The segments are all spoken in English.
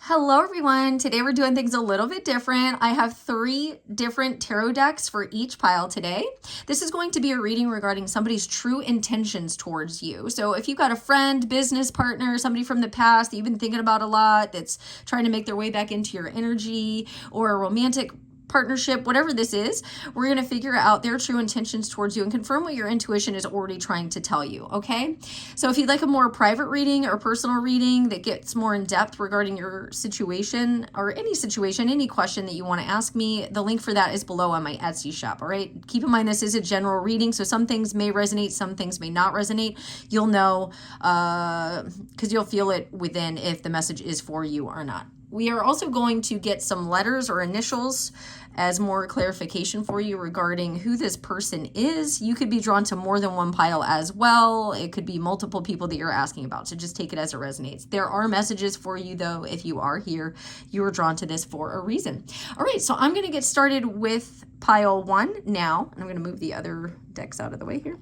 Hello everyone. Today we're doing things a little bit different. I have 3 different tarot decks for each pile today. This is going to be a reading regarding somebody's true intentions towards you. So if you've got a friend, business partner, somebody from the past that you've been thinking about a lot that's trying to make their way back into your energy, or a romantic partnership, whatever this is, we're going to figure out their true intentions towards you and confirm what your intuition is already trying to tell you, okay? So if you'd like a more private reading or personal reading that gets more in depth regarding your situation or any situation, any question that you want to ask me, the link for that is below on my Etsy shop, all right? Keep in mind this is a general reading, so some things may resonate, some things may not resonate. You'll know because you'll feel it within if the message is for you or not. We are also going to get some letters or initials as more clarification for you regarding who this person is. You could be drawn to more than one pile as well. It could be multiple people that you're asking about, so just take it as it resonates. There are messages for you, though. If you are here, you are drawn to this for a reason. All right, so I'm going to get started with pile 1 now, and I'm going to move the other decks out of the way here.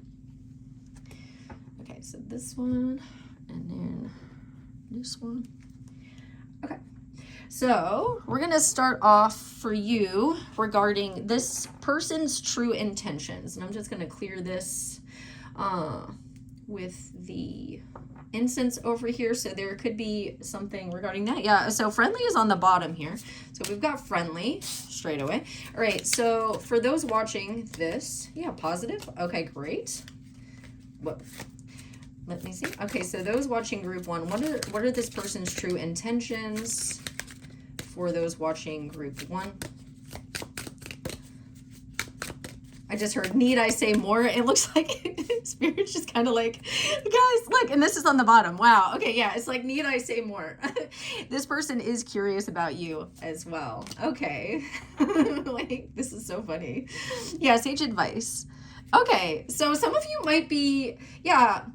Okay, so this one, and then this one. Okay. So we're going to start off for you regarding this person's true intentions. And I'm just going to clear this with the incense over here. So there could be something regarding that. Yeah, so friendly is on the bottom here. So we've got friendly straight away. All right, so for those watching this, yeah, positive. Okay, great. Whoa. Let me see. Okay, so those watching group 1, what are this person's true intentions? For those watching group 1. I just heard, need I say more? It looks like Spirit's just kind of like, guys, look, and this is on the bottom. Wow. Okay, yeah, it's like, need I say more? This person is curious about you as well. Okay. Like, this is so funny. Yeah, sage advice. Okay, so some of you might be, yeah,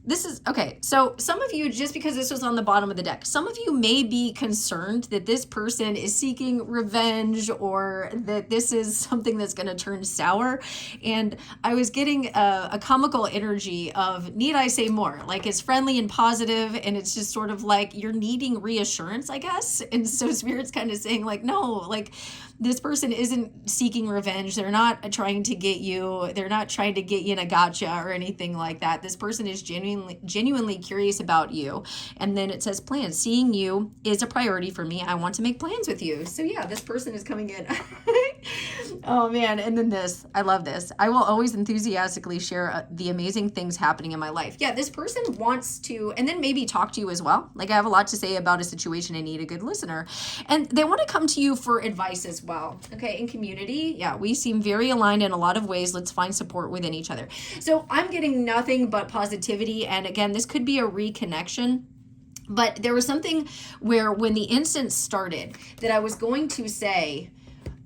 this is, okay, so some of you, just because this was on the bottom of the deck, some of you may be concerned that this person is seeking revenge or that this is something that's going to turn sour. And I was getting a comical energy of, need I say more? Like, it's friendly and positive, and it's just sort of like you're needing reassurance, I guess. And so Spirit's kind of saying, like, no, like, this person isn't seeking revenge. They're not trying to get you. They're not trying to get you in a gotcha or anything like that. This person is genuinely curious about you. And then it says plans. Seeing you is a priority for me. I want to make plans with you. So yeah, this person is coming in. Oh man. And then this, I love this. I will always enthusiastically share the amazing things happening in my life. Yeah, this person wants to, and then maybe talk to you as well. Like, I have a lot to say about a situation. I need a good listener. And they want to come to you for advice as well. Okay, in community, yeah, we seem very aligned in a lot of ways. Let's find support within each other. So I'm getting nothing but positivity. And again, this could be a reconnection. But there was something where when the incense started that I was going to say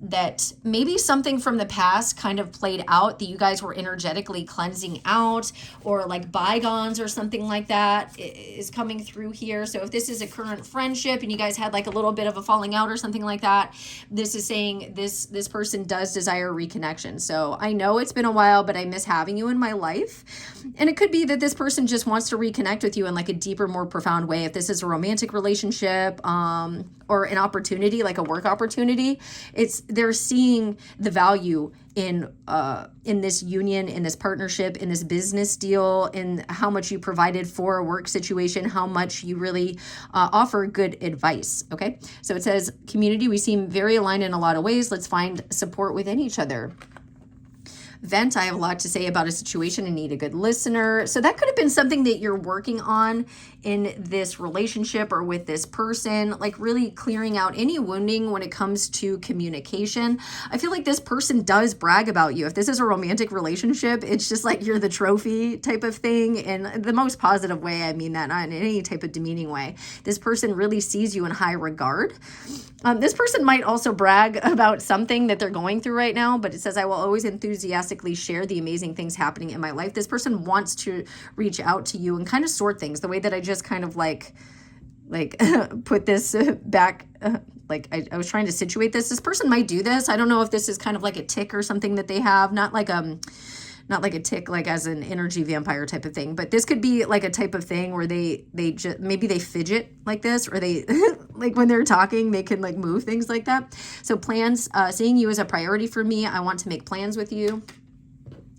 that maybe something from the past kind of played out that you guys were energetically cleansing out, or like bygones or something like that is coming through here. So if this is a current friendship and you guys had like a little bit of a falling out or something like that, this is saying this person does desire reconnection. So I know it's been a while, but I miss having you in my life. And it could be that this person just wants to reconnect with you in like a deeper, more profound way. If this is a romantic relationship, or an opportunity, like a work opportunity, they're seeing the value in this union, in this partnership, in this business deal, in how much you provided for a work situation, how much you really offer good advice. Okay, so it says community, we seem very aligned in a lot of ways. Let's find support within each other. Vent, I have a lot to say about a situation and need a good listener. So that could have been something that you're working on in this relationship or with this person, like really clearing out any wounding when it comes to communication. I feel like this person does brag about you. If this is a romantic relationship, it's just like you're the trophy type of thing, in the most positive way. I mean that, not in any type of demeaning way. This person really sees you in high regard. This person might also brag about something that they're going through right now, but it says, I will always enthusiastically share the amazing things happening in my life. This person wants to reach out to you and kind of sort things the way that I just kind of like put this back. Like I was trying to situate this. This person might do this. I don't know if this is kind of like a tick or something that they have, not like a tick, like as an energy vampire type of thing, but this could be like a type of thing where they just, maybe they fidget like this, or they like when they're talking, they can like move things like that. So plans, seeing you as a priority for me. I want to make plans with you.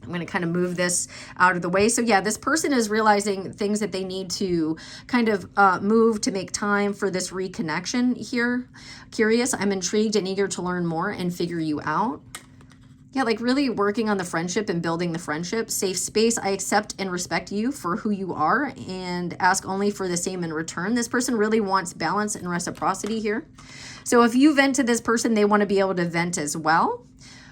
I'm going to kind of move this out of the way. So yeah, this person is realizing things that they need to kind of move to make time for this reconnection here. Curious, I'm intrigued and eager to learn more and figure you out. Yeah, like really working on the friendship and building the friendship. Safe space, I accept and respect you for who you are and ask only for the same in return. This person really wants balance and reciprocity here. So if you vent to this person, they want to be able to vent as well.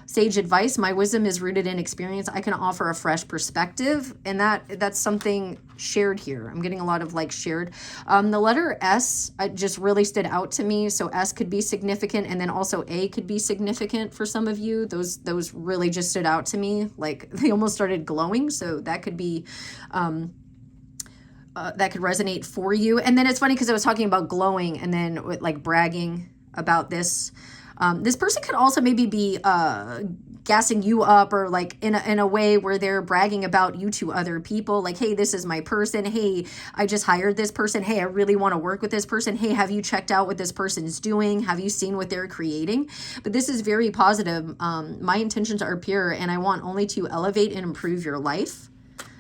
Sage advice, my wisdom is rooted in experience. I can offer a fresh perspective, and that's something shared here. I'm getting a lot of like shared. The letter S just really stood out to me. So S could be significant, and then also A could be significant for some of you. Those really just stood out to me. Like they almost started glowing. So that could be that could resonate for you. And then it's funny because I was talking about glowing and then with like bragging about this. This person could also maybe be gassing you up or like in a way where they're bragging about you to other people. Like, hey, this is my person. Hey, I just hired this person. Hey, I really want to work with this person. Hey, have you checked out what this person's doing? Have you seen what they're creating? But this is very positive. My intentions are pure and I want only to elevate and improve your life.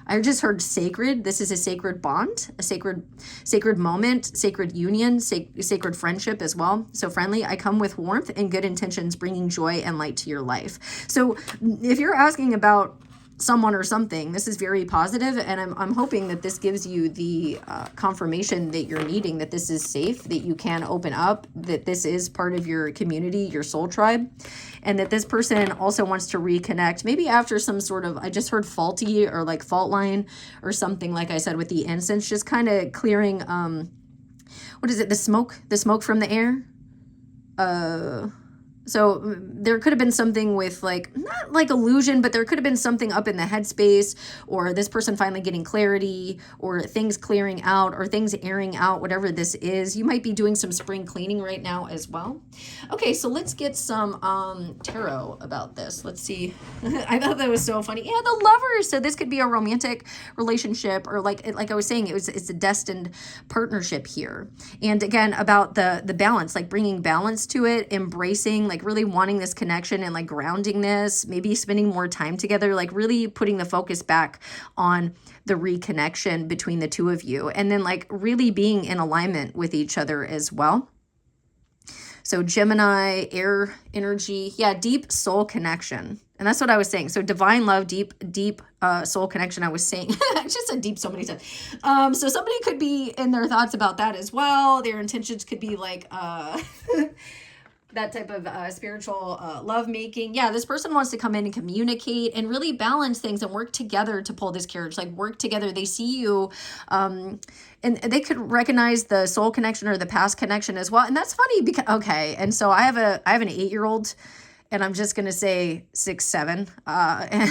I just heard sacred. This is a sacred bond, a sacred moment, sacred union, sacred friendship as well. So friendly, I come with warmth and good intentions, bringing joy and light to your life. So if you're asking about someone or something, this is very positive, and I'm hoping that this gives you the confirmation that you're needing, that this is safe, that you can open up, that this is part of your community, your soul tribe, and that this person also wants to reconnect, maybe after some sort of, I just heard faulty or like fault line or something, like I said with the incense, just kind of clearing, what is it, the smoke from the air? So there could have been something with like, not like illusion, but there could have been something up in the headspace, or this person finally getting clarity, or things clearing out, or things airing out, whatever this is. You might be doing some spring cleaning right now as well. Okay, so let's get some tarot about this. Let's see. I thought that was so funny. Yeah, the Lovers. So this could be a romantic relationship, or like I was saying, it's a destined partnership here. And again, about the balance, like bringing balance to it, embracing, like really wanting this connection and like grounding this, maybe spending more time together, like really putting the focus back on the reconnection between the two of you, and then like really being in alignment with each other as well. So Gemini, air energy, yeah, deep soul connection. And that's what I was saying. So divine love, deep soul connection, I was saying. I just said deep so many times. So somebody could be in their thoughts about that as well. Their intentions could be like that type of spiritual love making. Yeah, this person wants to come in and communicate and really balance things and work together to pull this carriage, like work together. They see you and they could recognize the soul connection or the past connection as well. And that's funny because, okay. And so I have an 8-year-old, and I'm just going to say 6, 7. And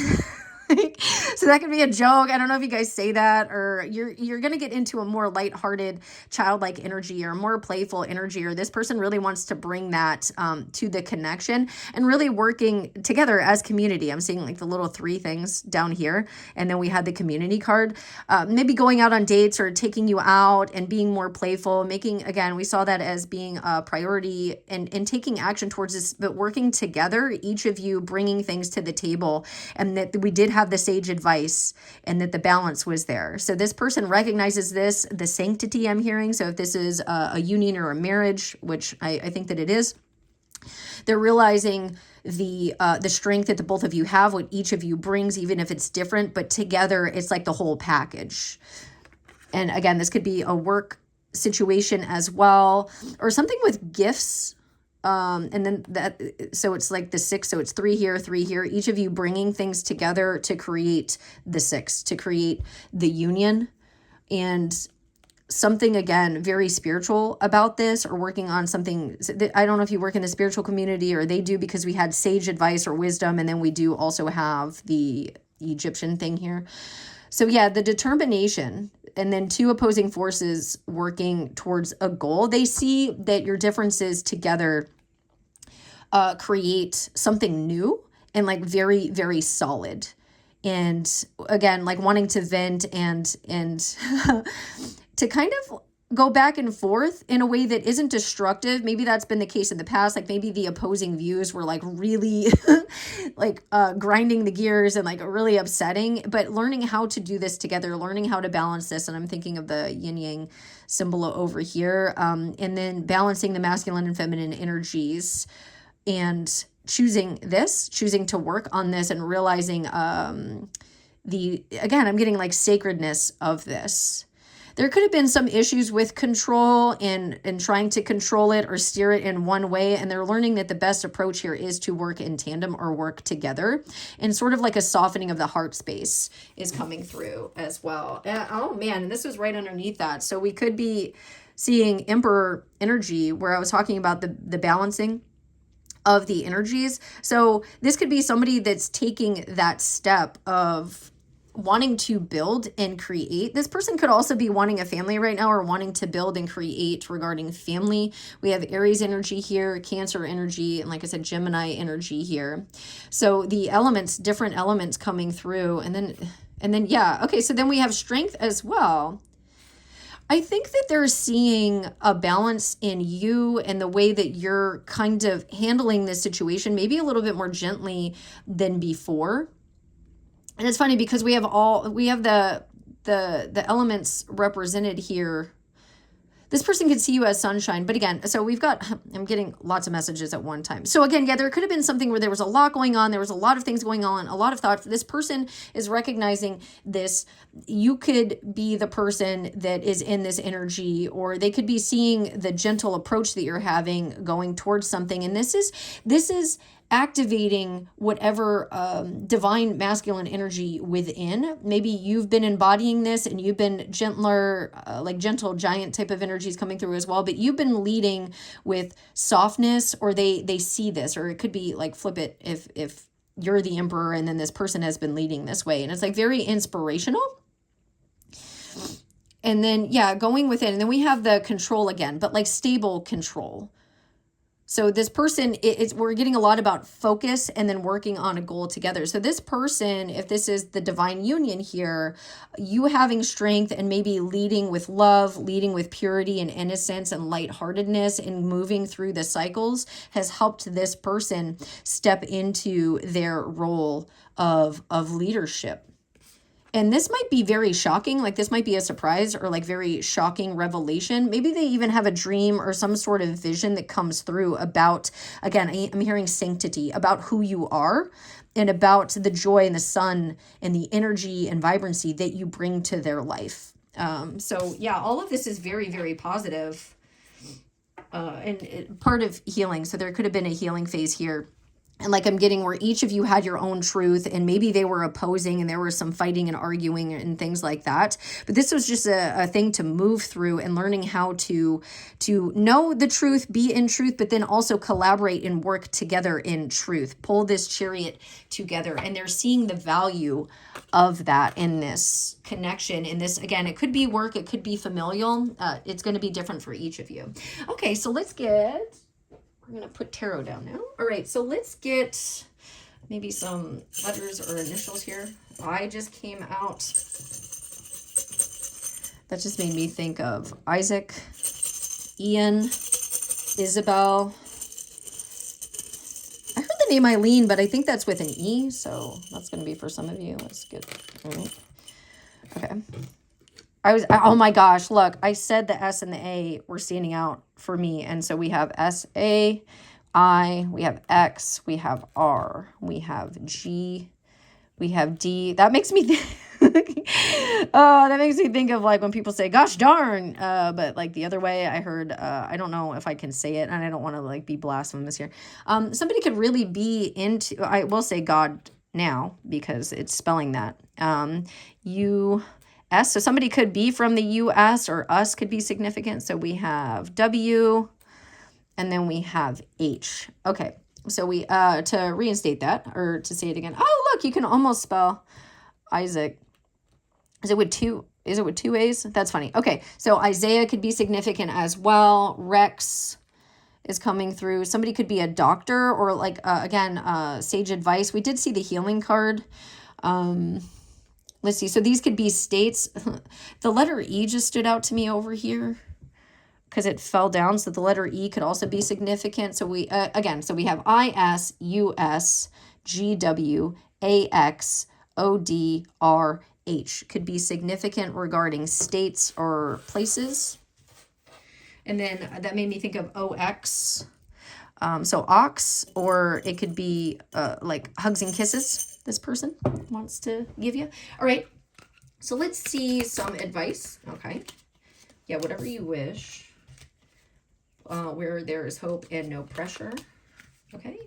so that could be a joke. I don't know if you guys say that, or you're going to get into a more lighthearted, childlike energy or more playful energy, or this person really wants to bring that to the connection and really working together as community. I'm seeing like the little 3 things down here. And then we had the community card, maybe going out on dates or taking you out and being more playful, making, again, we saw that as being a priority and taking action towards this, but working together, each of you bringing things to the table, and that we did have the sage advice and that the balance was there. So this person recognizes this, the sanctity I'm hearing. So if this is a union or a marriage, which I think that it is, they're realizing the strength that the both of you have, what each of you brings, even if it's different, but together it's like the whole package. And again, this could be a work situation as well, or something with gifts. And then that, so it's like the 6, so it's 3 here, 3 here, each of you bringing things together to create the 6, to create the union. And something, again, very spiritual about this, or working on something. I don't know if you work in the spiritual community or they do, because we had sage advice or wisdom, and then we do also have the Egyptian thing here. So yeah, the determination, and then 2 opposing forces working towards a goal. They see that your differences together create something new and like very, very solid. And again, like wanting to vent and to kind of go back and forth in a way that isn't destructive. Maybe that's been the case in the past. Like maybe the opposing views were like really like grinding the gears and like really upsetting, but learning how to do this together, learning how to balance this. And I'm thinking of the yin yang symbol over here. And then balancing the masculine and feminine energies and choosing to work on this and realizing again, I'm getting like sacredness of this. There could have been some issues with control and trying to control it or steer it in one way. And they're learning that the best approach here is to work in tandem or work together. And sort of like a softening of the heart space is coming through as well. Oh man, and this was right underneath that. So we could be seeing Emperor energy where I was talking about the balancing of the energies. So this could be somebody that's taking that step of wanting to build and create. This person could also be wanting a family right now or wanting to build and create regarding family. We have Aries energy here, Cancer energy, and like I said, Gemini energy here. So the elements, different elements coming through. And then yeah, okay, so then we have strength as well. I think that they're seeing a balance in you and the way that you're kind of handling this situation, maybe a little bit more gently than before. And it's funny because we have the elements represented here. This person could see you as sunshine, but again, so I'm getting lots of messages at one time. So again, yeah, there could have been something where there was a lot going on. There was a lot of things going on, a lot of thoughts. This person is recognizing this. You could be the person that is in this energy, or they could be seeing the gentle approach that you're having going towards something. And this is activating whatever divine masculine energy within. Maybe you've been embodying this and you've been gentler, like gentle giant type of energies coming through as well, but you've been leading with softness, or they see this, or it could be like flip it if you're the emperor and then this person has been leading this way. And it's like very inspirational. And then, yeah, going with it. And then we have the control again, but like stable control. So this person, we're getting a lot about focus and then working on a goal together. So this person, if this is the divine union here, you having strength and maybe leading with love, leading with purity and innocence and lightheartedness and moving through the cycles has helped this person step into their role of leadership. And this might be very shocking, like this might be a surprise or like very shocking revelation. Maybe they even have a dream or some sort of vision that comes through about, again, I'm hearing sanctity, about who you are and about the joy and the sun and the energy and vibrancy that you bring to their life. So yeah, all of this is very, very positive and part of healing. So there could have been a healing phase here. And like I'm getting where each of you had your own truth and maybe they were opposing and there was some fighting and arguing and things like that. But this was just a thing to move through and learning how to know the truth, be in truth, but then also collaborate and work together in truth. Pull this chariot together. And they're seeing the value of that in this connection. In this, again, it could be work, it could be familial. It's going to be different for each of you. Okay, so we're going to put tarot down now. All right, so let's get maybe some letters or initials here. I just came out. That just made me think of Isaac, Ian, Isabel. I heard the name Eileen, but I think that's with an E, so that's going to be for some of you. Let's get, all right. Okay. Oh my gosh, look, I said the S and the A were standing out for me. And so we have S, A, I, we have X, we have R, we have G, we have D. That makes me think of like when people say, gosh darn, but like the other way I heard, I don't know if I can say it and I don't want to like be blasphemous here. Somebody could really be into, I will say God now because it's spelling that, U-S. So somebody could be from the U.S. or us could be significant. So we have W and then we have H. Okay. So we, to reinstate that or to say it again. Oh, look, you can almost spell Isaac. Is it with two A's? That's funny. Okay. So Isaiah could be significant as well. Rex is coming through. Somebody could be a doctor or like, again, sage advice. We did see the healing card. Let's see. So these could be states. The letter E just stood out to me over here. because it fell down. So the letter E could also be significant. So we, again, so we have IS, US, GW, AX, OD, RH. Could be significant regarding states or places. And then that made me think of OX. So ox, or it could be like hugs and kisses this person wants to give you. All right. So let's see some advice. Okay. Yeah, whatever you wish. Where there is hope and no pressure. Okay.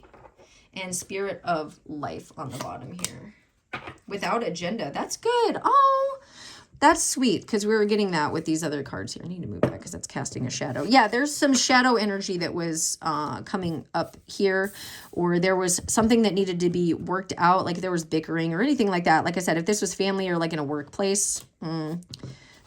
And spirit of life on the bottom here. Without agenda. That's good. Oh, that's sweet, because we were getting that with these other cards here. I need to move that because that's casting a shadow. Yeah, there's some shadow energy that was coming up here, or there was something that needed to be worked out, like there was bickering or anything like that. Like I said, if this was family or like in a workplace,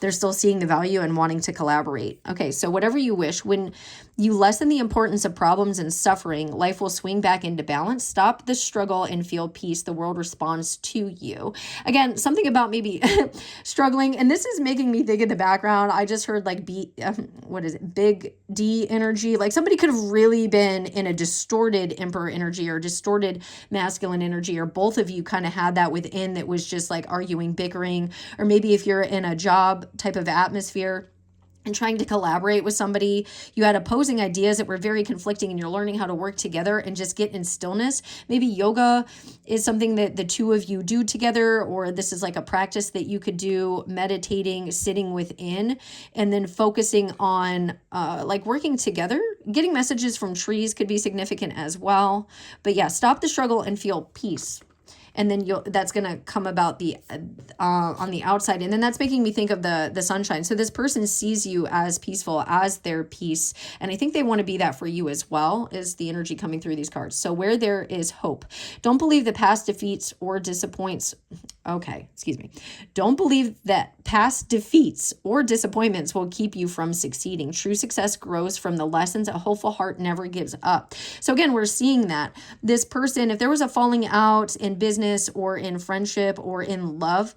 they're still seeing the value and wanting to collaborate. Okay, so whatever you wish. When you lessen the importance of problems and suffering, life will swing back into balance. Stop the struggle and feel peace. The world responds to you. Again, something about maybe struggling. And this is making me think in the background. I just heard like big D energy. Like somebody could have really been in a distorted emperor energy or distorted masculine energy, or both of you kind of had that within that was just like arguing, bickering, or maybe if you're in a job type of atmosphere and trying to collaborate with somebody, you had opposing ideas that were very conflicting, and you're learning how to work together and just get in stillness. Maybe yoga is something that the two of you do together, or this is like a practice that you could do, meditating, sitting within, and then focusing on like working together. Getting messages from trees could be significant as well. But yeah, stop the struggle and feel peace. And then that's going to come about the on the outside. And then that's making me think of the sunshine. So this person sees you as peaceful, as their peace. And I think they want to be that for you as well, is the energy coming through these cards. So where there is hope. Don't believe the past defeats or disappoints. Okay, excuse me. Don't believe that past defeats or disappointments will keep you from succeeding. True success grows from the lessons. A hopeful heart never gives up. So again, we're seeing that this person, if there was a falling out in business or in friendship or in love,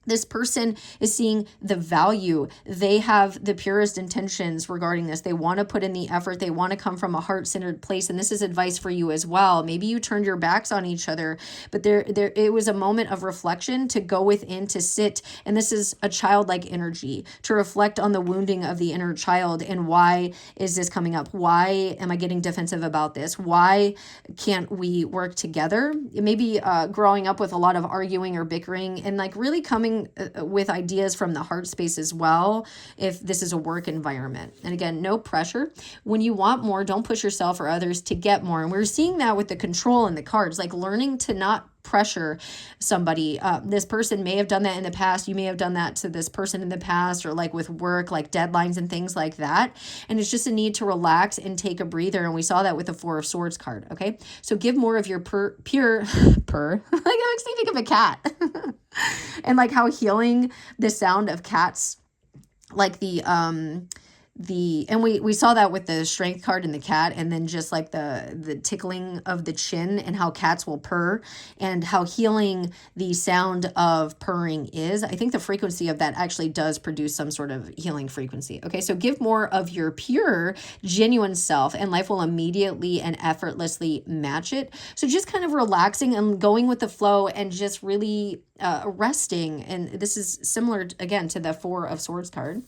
this person is seeing the value. They have the purest intentions regarding this. They want to put in the effort. They want to come from a heart-centered place. And this is advice for you as well. Maybe you turned your backs on each other, but it was a moment of reflection to go within, to sit. And this is a childlike energy, to reflect on the wounding of the inner child. And why is this coming up? Why am I getting defensive about this? Why can't we work together? Maybe growing up with a lot of arguing or bickering, and like really coming with ideas from the heart space as well, if this is a work environment. And again, no pressure. When you want more, don't push yourself or others to get more. And we're seeing that with the control in the cards, like learning to not pressure somebody. This person may have done that in the past. You may have done that to this person in the past, or like with work, like deadlines and things like that. And it's just a need to relax and take a breather. And we saw that with the Four of Swords card. Okay. So give more of your pure, like that makes me think of a cat. And like how healing the sound of cats, like and we saw that with the strength card and the cat, and then just like the tickling of the chin and how cats will purr, and how healing the sound of purring is. I think the frequency of that actually does produce some sort of healing frequency. Okay, so give more of your pure, genuine self, and life will immediately and effortlessly match it. So just kind of relaxing and going with the flow, and just really resting. And this is similar again to the Four of Swords card.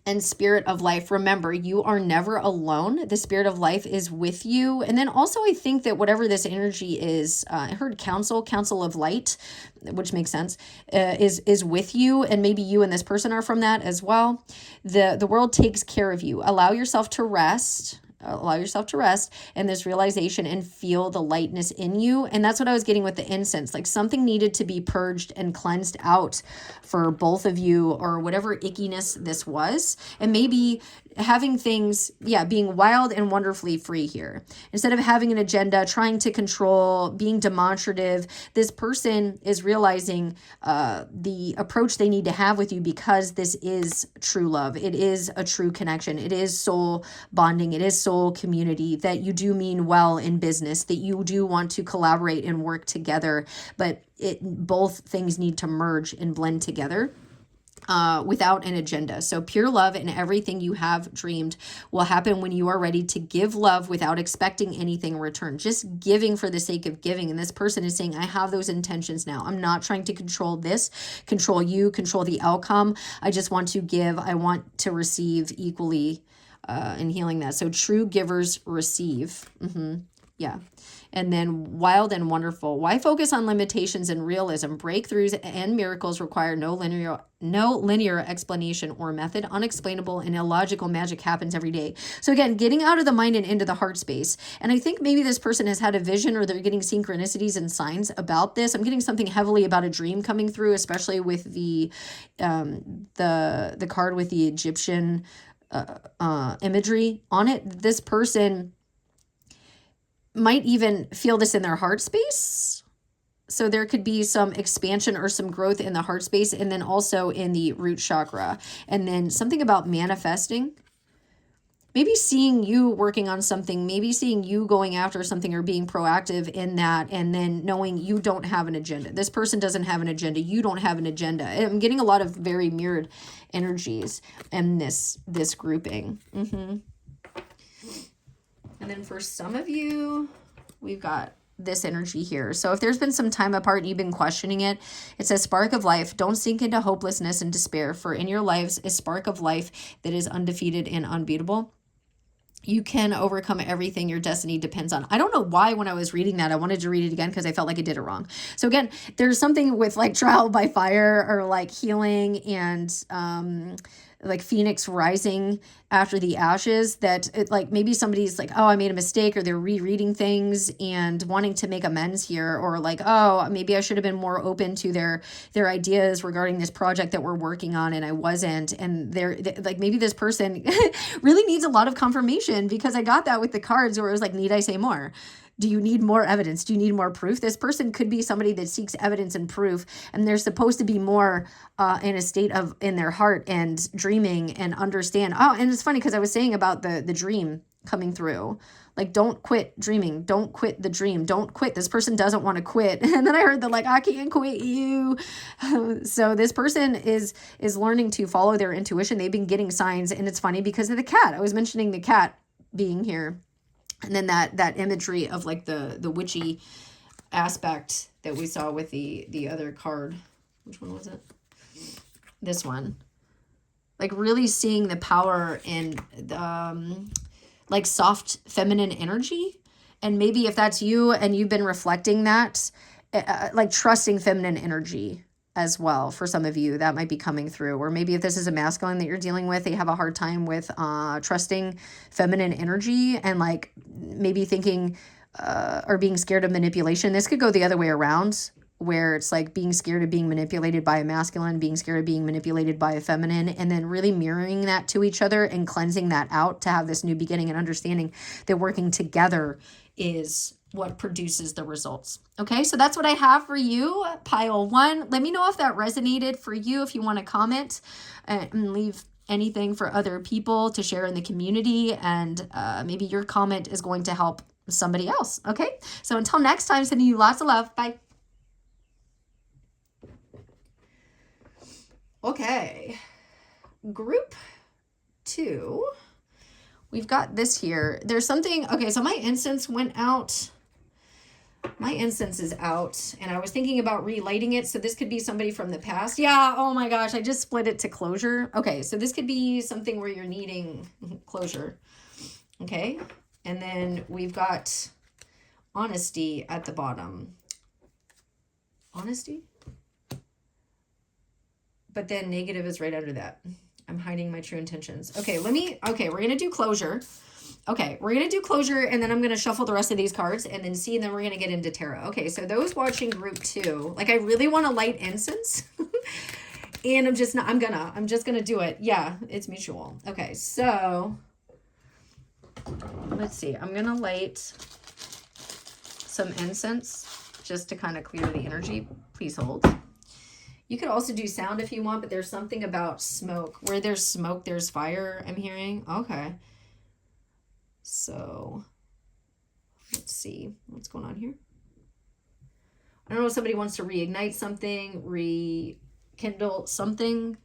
And spirit of life. Remember, you are never alone. The spirit of life is with you. And then also, I think that whatever this energy is, I heard council of light, which makes sense, is with you. And maybe you and this person are from that as well. The world takes care of you. Allow yourself to rest. And this realization, and feel the lightness in you. And that's what I was getting with the incense. Like something needed to be purged and cleansed out for both of you, or whatever ickiness this was. And maybe having things, being wild and wonderfully free here. Instead of having an agenda, trying to control, being demonstrative, this person is realizing the approach they need to have with you, because this is true love. It is a true connection. It is soul bonding. It is soul community, that you do mean well in business, that you do want to collaborate and work together, but both things need to merge and blend together. without an agenda. So pure love and everything you have dreamed will happen when you are ready to give love without expecting anything in return. Just giving for the sake of giving. And this person is saying, I have those intentions now. I'm not trying to control this, control you, control the outcome. I just want to give. I want to receive equally and healing that. So true givers receive. Yeah. And then wild and wonderful. Why focus on limitations and realism? Breakthroughs and miracles require no linear explanation or method. Unexplainable and illogical magic happens every day. So again, getting out of the mind and into the heart space. And I think maybe this person has had a vision, or they're getting synchronicities and signs about this. I'm getting something heavily about a dream coming through, especially with the card with the Egyptian imagery on it. This person might even feel this in their heart space. So there could be some expansion or some growth in the heart space, and then also in the root chakra. And then something about manifesting. Maybe seeing you working on something, maybe seeing you going after something or being proactive in that, and then knowing you don't have an agenda. This person doesn't have an agenda. You don't have an agenda. I'm getting a lot of very mirrored energies in this grouping. And then for some of you, we've got this energy here. So if there's been some time apart and you've been questioning it, it says spark of life. Don't sink into hopelessness and despair, for in your lives a spark of life that is undefeated and unbeatable. You can overcome everything your destiny depends on. I don't know why when I was reading that, I wanted to read it again because I felt like I did it wrong. So again, there's something with like trial by fire, or like healing and like Phoenix rising after the ashes, that it, like maybe somebody's like, oh, I made a mistake, or they're rereading things and wanting to make amends here, or like, oh, maybe I should have been more open to their ideas regarding this project that we're working on, and I wasn't. And they're like, maybe this person really needs a lot of confirmation, because I got that with the cards where it was like, need I say more? Do you need more evidence? Do you need more proof? This person could be somebody that seeks evidence and proof, and they're supposed to be more in a state of in their heart and dreaming and understand. Oh, and it's funny because I was saying about the dream coming through. Like, don't quit dreaming. Don't quit the dream. Don't quit. This person doesn't want to quit. And then I heard like, I can't quit you. So this person is learning to follow their intuition. They've been getting signs, and it's funny because of the cat. I was mentioning the cat being here. And then that imagery of like the witchy aspect that we saw with the other card. Which one was it? This one. Like really seeing the power in like soft feminine energy. And maybe if that's you and you've been reflecting that, like trusting feminine energy as well. For some of you, that might be coming through. Or maybe if this is a masculine that you're dealing with, they have a hard time with trusting feminine energy, and like maybe thinking or being scared of manipulation. This could go the other way around, where it's like being scared of being manipulated by a masculine, being scared of being manipulated by a feminine, and then really mirroring that to each other and cleansing that out to have this new beginning, and understanding that working together is what produces the results. Okay, so that's what I have for you, pile one. Let me know if that resonated for you, if you want to comment and leave anything for other people to share in the community, and maybe your comment is going to help somebody else. Okay, so until next time, sending you lots of love. Bye. Okay, group 2. We've got this here. There's something, okay, so my incense went out. My incense is out, and I was thinking about relighting it. So this could be somebody from the past. Yeah, oh my gosh, I just split it to closure. Okay, so this could be something where you're needing closure. Okay, and then we've got honesty at the bottom. Honesty? But then negative is right under that. I'm hiding my true intentions. Okay, we're going to do closure. Okay, we're going to do closure, and then I'm going to shuffle the rest of these cards and then see, and then we're going to get into tarot. Okay, so those watching group 2, like I really want to light incense. And I'm just going to do it. Yeah, it's mutual. Okay, so let's see. I'm going to light some incense just to kind of clear the energy. Please hold. You could also do sound if you want, but there's something about smoke. Where there's smoke, there's fire, I'm hearing. Okay. So, let's see what's going on here. I don't know if somebody wants to reignite something, rekindle something.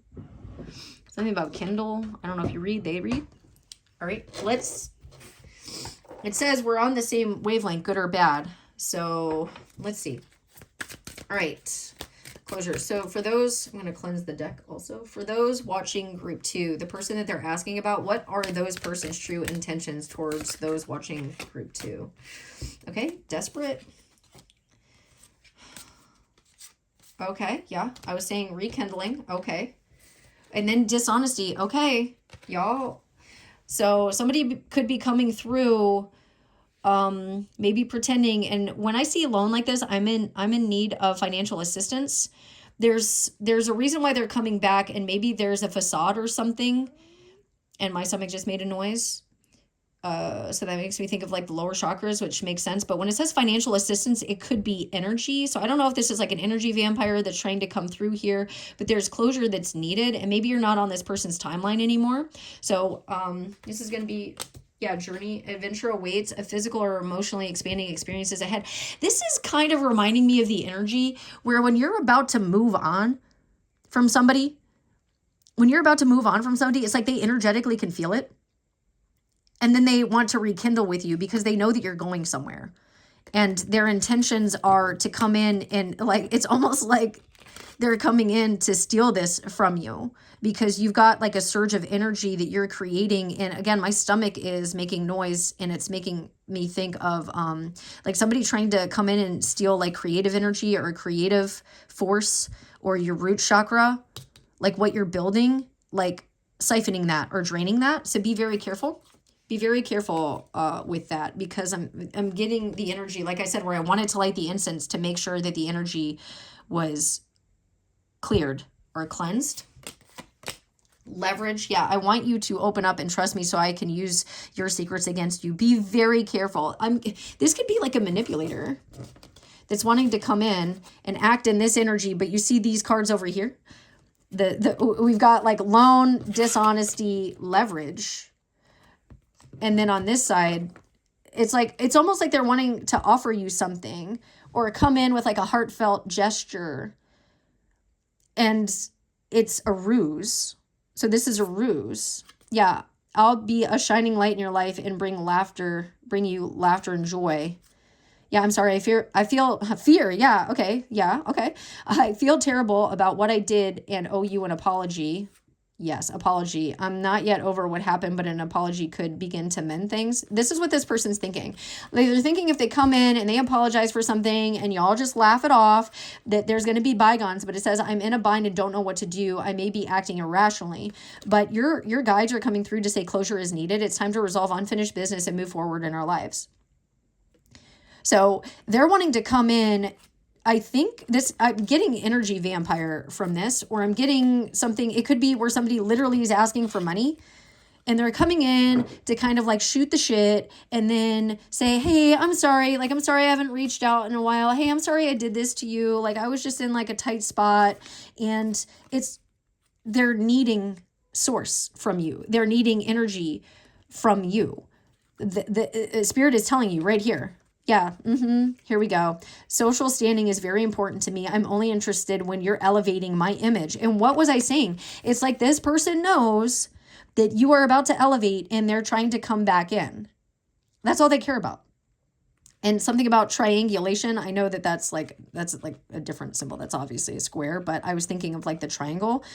Something about Kindle. I don't know if you read, they read. All right, it says we're on the same wavelength, good or bad. So let's see. All right, closure. So for those, I'm going to cleanse the deck also. For those watching group 2, the person that they're asking about, what are those person's true intentions towards those watching group 2? Okay, desperate. Okay, yeah, I was saying rekindling. Okay. And then dishonesty. Okay, y'all. So somebody could be coming through, maybe pretending. And when I see a loan like this, I'm in need of financial assistance. There's a reason why they're coming back, and maybe there's a facade or something. And my stomach just made a noise. So that makes me think of like the lower chakras, which makes sense. But when it says financial assistance, it could be energy. So I don't know if this is like an energy vampire that's trying to come through here, but there's closure that's needed. And maybe you're not on this person's timeline anymore. So this is going to be, yeah, journey, adventure awaits, a physical or emotionally expanding experiences ahead. This is kind of reminding me of the energy where when you're about to move on from somebody, it's like they energetically can feel it. And then they want to rekindle with you because they know that you're going somewhere. And their intentions are to come in and like, it's almost like they're coming in to steal this from you because you've got like a surge of energy that you're creating. And again, my stomach is making noise and it's making me think of like somebody trying to come in and steal like creative energy or creative force or your root chakra, like what you're building, like siphoning that or draining that. So be very careful. Be very careful with that because I'm getting the energy, like I said, where I wanted to light the incense to make sure that the energy was cleared or cleansed. Leverage. Yeah, I want you to open up and trust me so I can use your secrets against you. Be very careful. This could be like a manipulator that's wanting to come in and act in this energy, but you see these cards over here? We've got like loan, dishonesty, leverage. And then on this side, it's almost like they're wanting to offer you something or come in with like a heartfelt gesture. And it's a ruse. So this is a ruse. Yeah, I'll be a shining light in your life and bring you laughter and joy. Yeah, I'm sorry. I feel fear. Yeah. Okay. I feel terrible about what I did and owe you an apology. Yes, apology. I'm not yet over what happened, but an apology could begin to mend things. This is what this person's thinking. They're thinking if they come in and they apologize for something and y'all just laugh it off, that there's going to be bygones. But it says, I'm in a bind and don't know what to do. I may be acting irrationally. But your guides are coming through to say closure is needed. It's time to resolve unfinished business and move forward in our lives. So they're wanting to come in. I think I'm getting energy vampire from this, or I'm getting something. It could be where somebody literally is asking for money and they're coming in to kind of like shoot the shit and then say, hey, I'm sorry. Like, I'm sorry I haven't reached out in a while. Hey, I'm sorry I did this to you. Like, I was just in like a tight spot. And they're needing source from you. They're needing energy from you. The spirit is telling you right here. Yeah, here we go. Social standing is very important to me. I'm only interested when you're elevating my image. And what was I saying? It's like this person knows that you are about to elevate and they're trying to come back in. That's all they care about. And something about triangulation, I know that's like a different symbol. That's obviously a square, but I was thinking of like the triangle.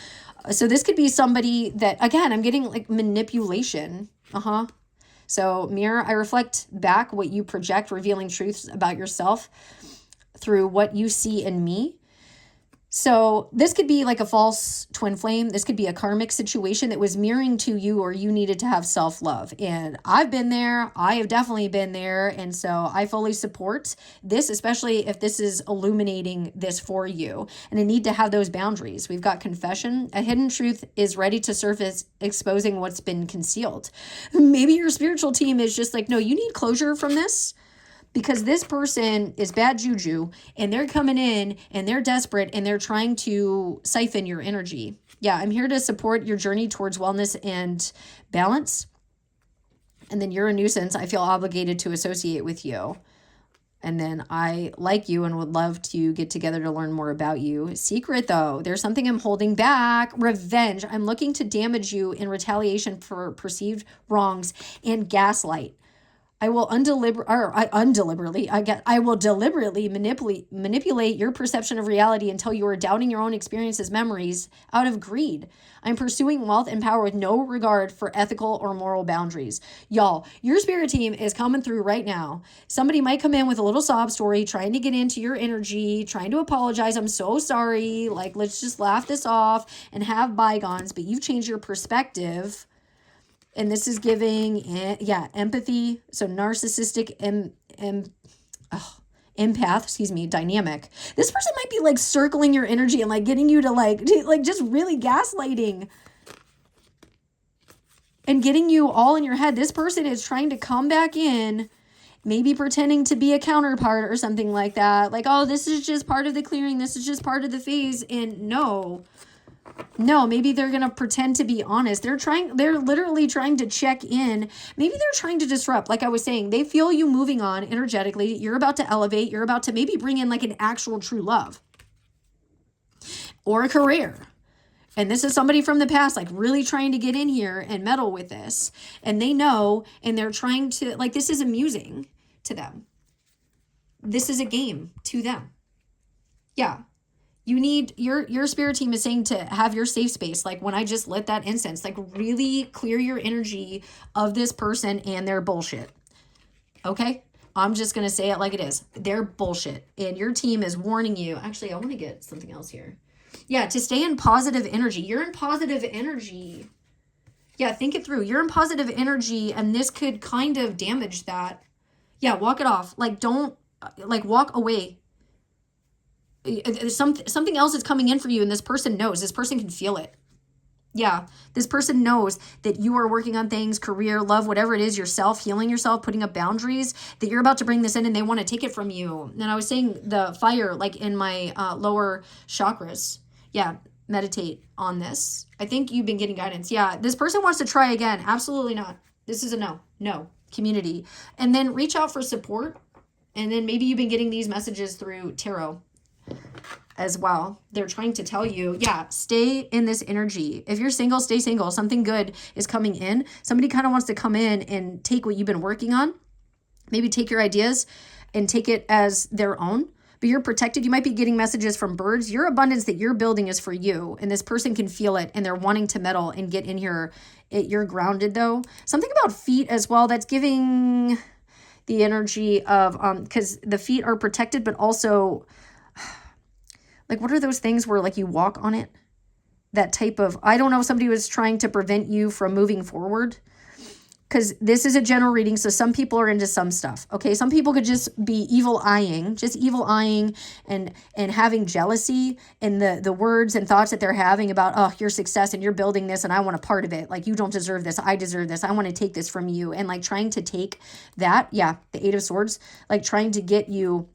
So this could be somebody that, again, I'm getting like manipulation. So mirror, I reflect back what you project, revealing truths about yourself through what you see in me. So this could be like a false twin flame. This could be a karmic situation that was mirroring to you, or you needed to have self-love. And I've been there. I have definitely been there. And so I fully support this, especially if this is illuminating this for you. And I need to have those boundaries. We've got confession. A hidden truth is ready to surface, exposing what's been concealed. Maybe your spiritual team is just like, no, you need closure from this. Because this person is bad juju and they're coming in and they're desperate and they're trying to siphon your energy. Yeah, I'm here to support your journey towards wellness and balance. And then you're a nuisance. I feel obligated to associate with you. And then I like you and would love to get together to learn more about you. Secret though, there's something I'm holding back. Revenge. I'm looking to damage you in retaliation for perceived wrongs and gaslight. I will I will deliberately manipulate your perception of reality until you are doubting your own experiences, memories out of greed. I'm pursuing wealth and power with no regard for ethical or moral boundaries. Y'all, your spirit team is coming through right now. Somebody might come in with a little sob story, trying to get into your energy, trying to apologize. I'm so sorry. Like, let's just laugh this off and have bygones. But you've changed your perspective. And this is giving, empathy. So narcissistic empath, dynamic. This person might be like circling your energy and like getting you to like just really gaslighting and getting you all in your head. This person is trying to come back in, maybe pretending to be a counterpart or something like that. Like, oh, this is just part of the clearing. This is just part of the phase. And no, maybe they're going to pretend to be honest. They're literally trying to check in. Maybe they're trying to disrupt. Like I was saying, they feel you moving on energetically. You're about to elevate. You're about to maybe bring in like an actual true love or a career. And this is somebody from the past, like really trying to get in here and meddle with this. And they know, and they're trying to, like, this is amusing to them. This is a game to them. Yeah. You need, your spirit team is saying to have your safe space. Like when I just lit that incense, like really clear your energy of this person and their bullshit. Okay? I'm just going to say it like it is. They're bullshit. And your team is warning you. Actually, I want to get something else here. Yeah, to stay in positive energy. You're in positive energy. Yeah, think it through. You're in positive energy and this could kind of damage that. Yeah, walk it off. Like don't, like walk away. Something else is coming in for you and this person knows. This person can feel it. Yeah, this person knows that you are working on things, career, love, whatever it is, yourself, healing yourself, putting up boundaries, that you're about to bring this in and they want to take it from you. And I was saying the fire, like in my lower chakras. Yeah, meditate on this. I think you've been getting guidance. Yeah, this person wants to try again. Absolutely not. This is a no. No. Community. And then reach out for support. And then maybe you've been getting these messages through tarot as well. They're trying to tell you, yeah, stay in this energy. If you're single, stay single. Something good is coming in. Somebody kind of wants to come in and take what you've been working on. Maybe take your ideas and take it as their own. But you're protected. You might be getting messages from birds. Your abundance that you're building is for you. And this person can feel it and they're wanting to meddle and get in here. You're grounded though. Something about feet as well. That's giving the energy of, because the feet are protected, but also like, what are those things where like you walk on it? That type of, I don't know if somebody was trying to prevent you from moving forward. Because this is a general reading, so some people are into some stuff, okay? Some people could just be evil eyeing and having jealousy in the words and thoughts that they're having about, oh, your success and you're building this and I want a part of it. Like, you don't deserve this. I deserve this. I want to take this from you. And like trying to take that, yeah, the Eight of Swords, like trying to get you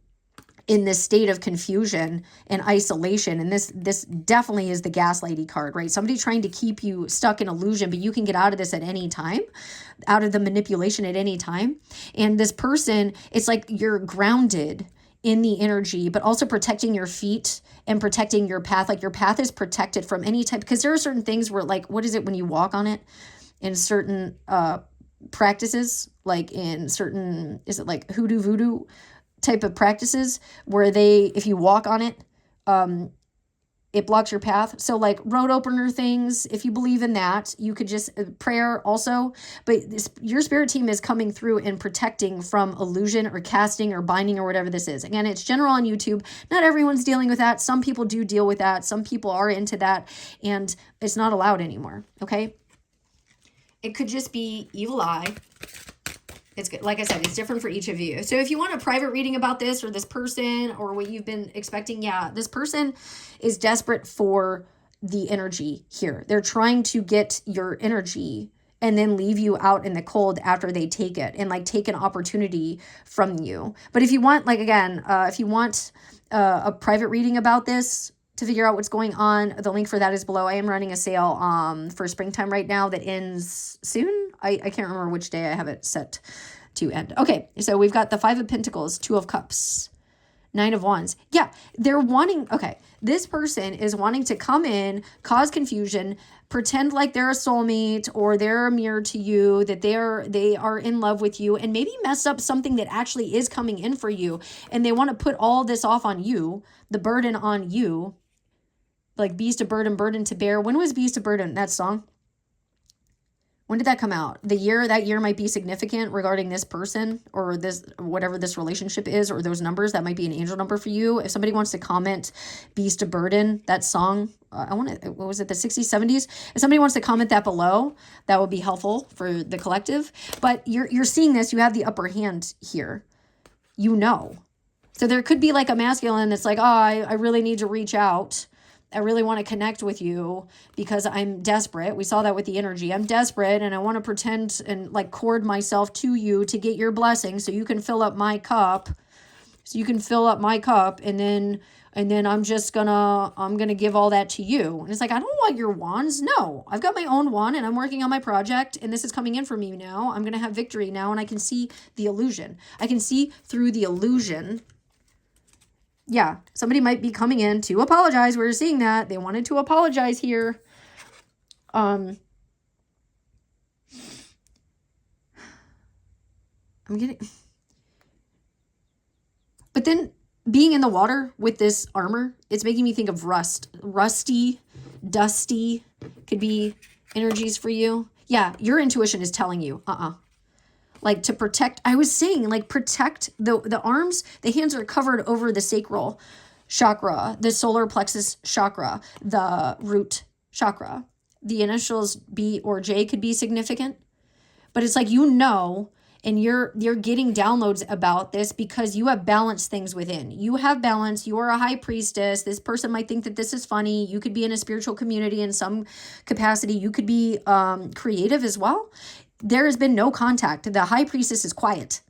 in this state of confusion and isolation. And this definitely is the gaslighty card, right? Somebody trying to keep you stuck in illusion, but you can get out of this at any time, out of the manipulation at any time. And this person, it's like you're grounded in the energy, but also protecting your feet and protecting your path. Like your path is protected from any type, because there are certain things where like, what is it when you walk on it in certain practices, like in certain, is it like hoodoo voodoo type of practices where if you walk on it, it blocks your path. So like road opener things, if you believe in that, you could just prayer also, but your spirit team is coming through and protecting from illusion or casting or binding or whatever this is. Again, it's general on YouTube. Not everyone's dealing with that. Some people do deal with that. Some people are into that and it's not allowed anymore. Okay. It could just be evil eye. It's good. Like I said, it's different for each of you. So if you want a private reading about this or this person or what you've been expecting, yeah, this person is desperate for the energy here. They're trying to get your energy and then leave you out in the cold after they take it and like take an opportunity from you. But if you want, like, again, if you want a private reading about this, to figure out what's going on, the link for that is below. I am running a sale for springtime right now that ends soon. I can't remember which day I have it set to end. Okay, so we've got the 5 of Pentacles, 2 of Cups, 9 of Wands. Yeah, they're wanting, okay, this person is wanting to come in, cause confusion, pretend like they're a soulmate or they're a mirror to you, that they are in love with you, and maybe mess up something that actually is coming in for you. And they want to put all this off on you, the burden on you, like beast of burden, burden to bear. When was Beast of Burden, that song? When did that come out? That year might be significant regarding this person or this, whatever this relationship is, or those numbers. That might be an angel number for you. If somebody wants to comment Beast of Burden, that song, what was it, the 60s, 70s? If somebody wants to comment that below, that would be helpful for the collective. But you're seeing this, you have the upper hand here. You know. So there could be like a masculine that's like, oh, I really need to reach out. I really want to connect with you because I'm desperate. We saw that with the energy. I'm desperate and I want to pretend and like cord myself to you to get your blessing so you can fill up my cup. And then I'm going to give all that to you. And it's like, I don't want your wands. No, I've got my own wand and I'm working on my project and this is coming in for me now. I'm going to have victory now and I can see the illusion. I can see through the illusion. Yeah, somebody might be coming in to apologize. We're seeing that. They wanted to apologize here. I'm getting... But then being in the water with this armor, it's making me think of rust. Rusty, dusty could be energies for you. Yeah, your intuition is telling you, like to protect, I was saying, like protect the arms, the hands are covered over the sacral chakra, the solar plexus chakra, the root chakra. The initials B or J could be significant, but it's like, you know, and you're getting downloads about this because you have balanced things within. You have balance. You are a high priestess. This person might think that this is funny. You could be in a spiritual community in some capacity. You could be creative as well. There has been no contact. The high priestess is quiet.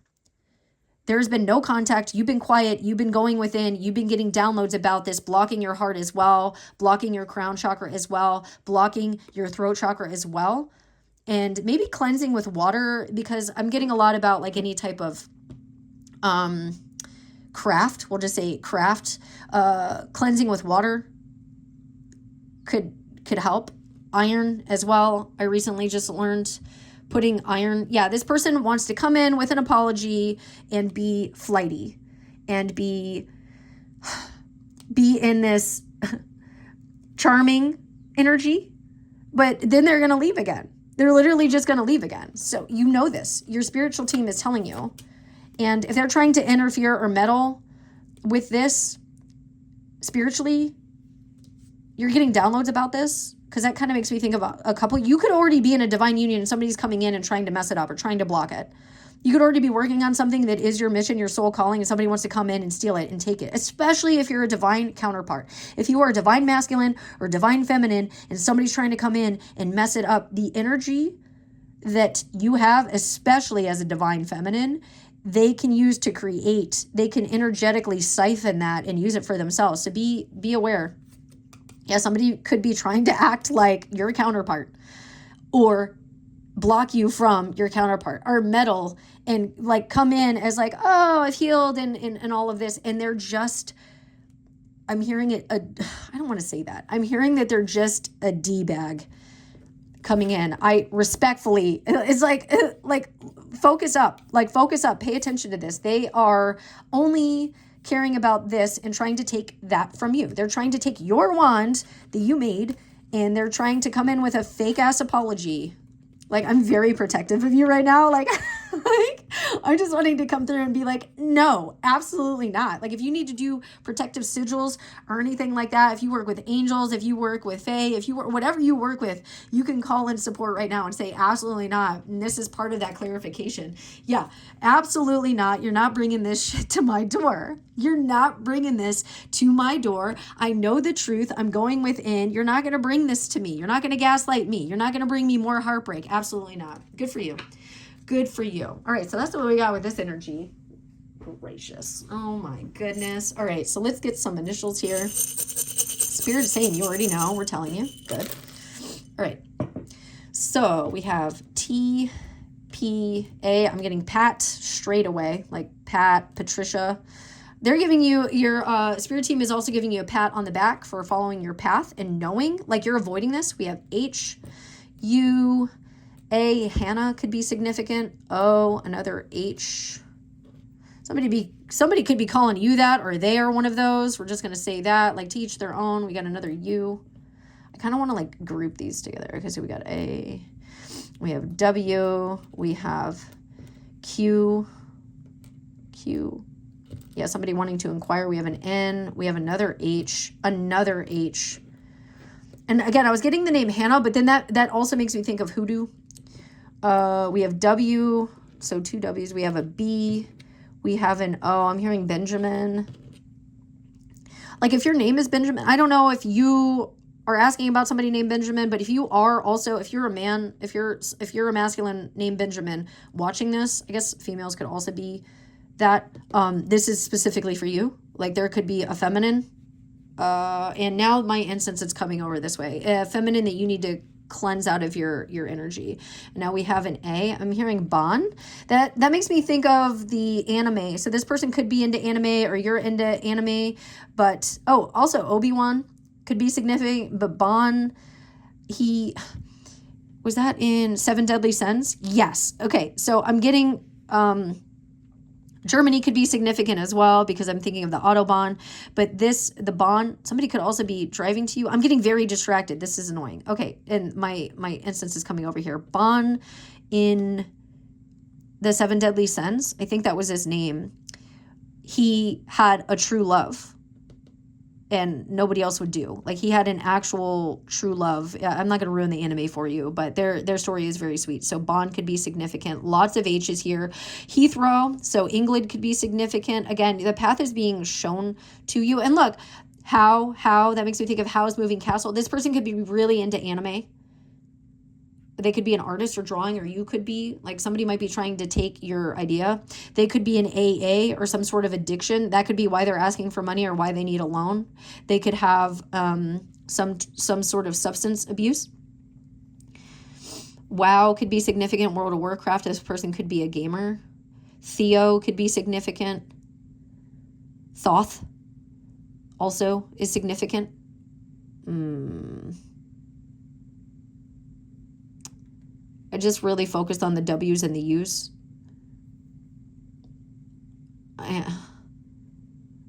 There has been no contact. You've been quiet. You've been going within. You've been getting downloads about this, blocking your heart as well, blocking your crown chakra as well, blocking your throat chakra as well. And maybe cleansing with water, because I'm getting a lot about like any type of craft. We'll just say craft. Cleansing with water could help. Iron as well. I recently just learned putting iron. Yeah, this person wants to come in with an apology and be flighty and be in this charming energy, but then they're going to leave again. They're literally just going to leave again. So you know this. Your spiritual team is telling you. And if they're trying to interfere or meddle with this spiritually, you're getting downloads about this. Because that kind of makes me think of a couple. You could already be in a divine union and somebody's coming in and trying to mess it up or trying to block it. You could already be working on something that is your mission, your soul calling, and somebody wants to come in and steal it and take it, especially if you're a divine counterpart. If you are a divine masculine or divine feminine and somebody's trying to come in and mess it up, the energy that you have, especially as a divine feminine, they can use to create. They can energetically siphon that and use it for themselves. So be aware. Yeah, somebody could be trying to act like your counterpart or block you from your counterpart or meddle and like come in as like, oh, I've healed and all of this. And they're just, I'm hearing it. I don't want to say that. I'm hearing that they're just a D-bag coming in. I respectfully, it's like focus up, pay attention to this. They are only caring about this and trying to take that from you. They're trying to take your wand that you made and they're trying to come in with a fake ass apology. Like, I'm very protective of you right now. Like I'm just wanting to come through and be like, no, absolutely not. Like, if you need to do protective sigils or anything like that, if you work with angels, if you work with fae, if you work, whatever you work with, you can call in support right now and say, absolutely not. And this is part of that clarification. Yeah, absolutely not. You're not bringing this shit to my door. You're not bringing this to my door. I know the truth. I'm going within. You're not going to bring this to me. You're not going to gaslight me. You're not going to bring me more heartbreak. Absolutely not. Good for you. Good for you. All right, so that's what we got with this energy. Gracious. Oh my goodness. All right, so let's get some initials here. Spirit is saying you already know. We're telling you. Good. All right. So we have TP. PA, I'm getting Pat straight away, like Pat, Patricia. They're giving you, your spirit team is also giving you a pat on the back for following your path and knowing, like you're avoiding this. We have H, U, A, Hannah could be significant. O, another H. Somebody could be calling you that, or they are one of those. We're just going to say that, like to each their own. We got another U. I kind of want to like group these together. Okay, so we got A, we have W, we have Q. Yeah, somebody wanting to inquire. We have an N, we have another H. And again, I was getting the name Hannah, but then that also makes me think of hoodoo. We have W, so 2 W's. We have a B. We have an O. I'm hearing Benjamin. Like if your name is Benjamin, I don't know if you are asking about somebody named Benjamin, but if you are also, if you're a man, if you're a masculine named Benjamin watching this, I guess females could also be that. This is specifically for you. Like there could be a feminine. And now my incense is coming over this way. A feminine that you need to cleanse out of your energy. And now we have an A. I'm hearing Bon. That makes me think of the anime. So this person could be into anime, or you're into anime, but also Obi-Wan could be significant, but Bon, he was that in 7 Deadly Sins? Yes. Okay. So I'm getting Germany could be significant as well, because I'm thinking of the Autobahn, but the Bon, somebody could also be driving to you. I'm getting very distracted. This is annoying. Okay. And my instance is coming over here. Bon in the 7 Deadly Sins, I think that was his name. He had a true love and nobody else would do. Like he had an actual true love. I'm not going to ruin the anime for you, but their story is very sweet. So Bond could be significant. Lots of H's here. Heathrow, so England could be significant. Again, the path is being shown to you. And look, how that makes me think of How's Moving Castle. This person could be really into anime. They could be an artist or drawing, or you could be, like somebody might be trying to take your idea. They could be an AA or some sort of addiction. That could be why they're asking for money or why they need a loan. They could have some sort of substance abuse. WoW could be significant. World of Warcraft, this person could be a gamer. Theo could be significant. Thoth also is significant. I just really focused on the W's and the U's.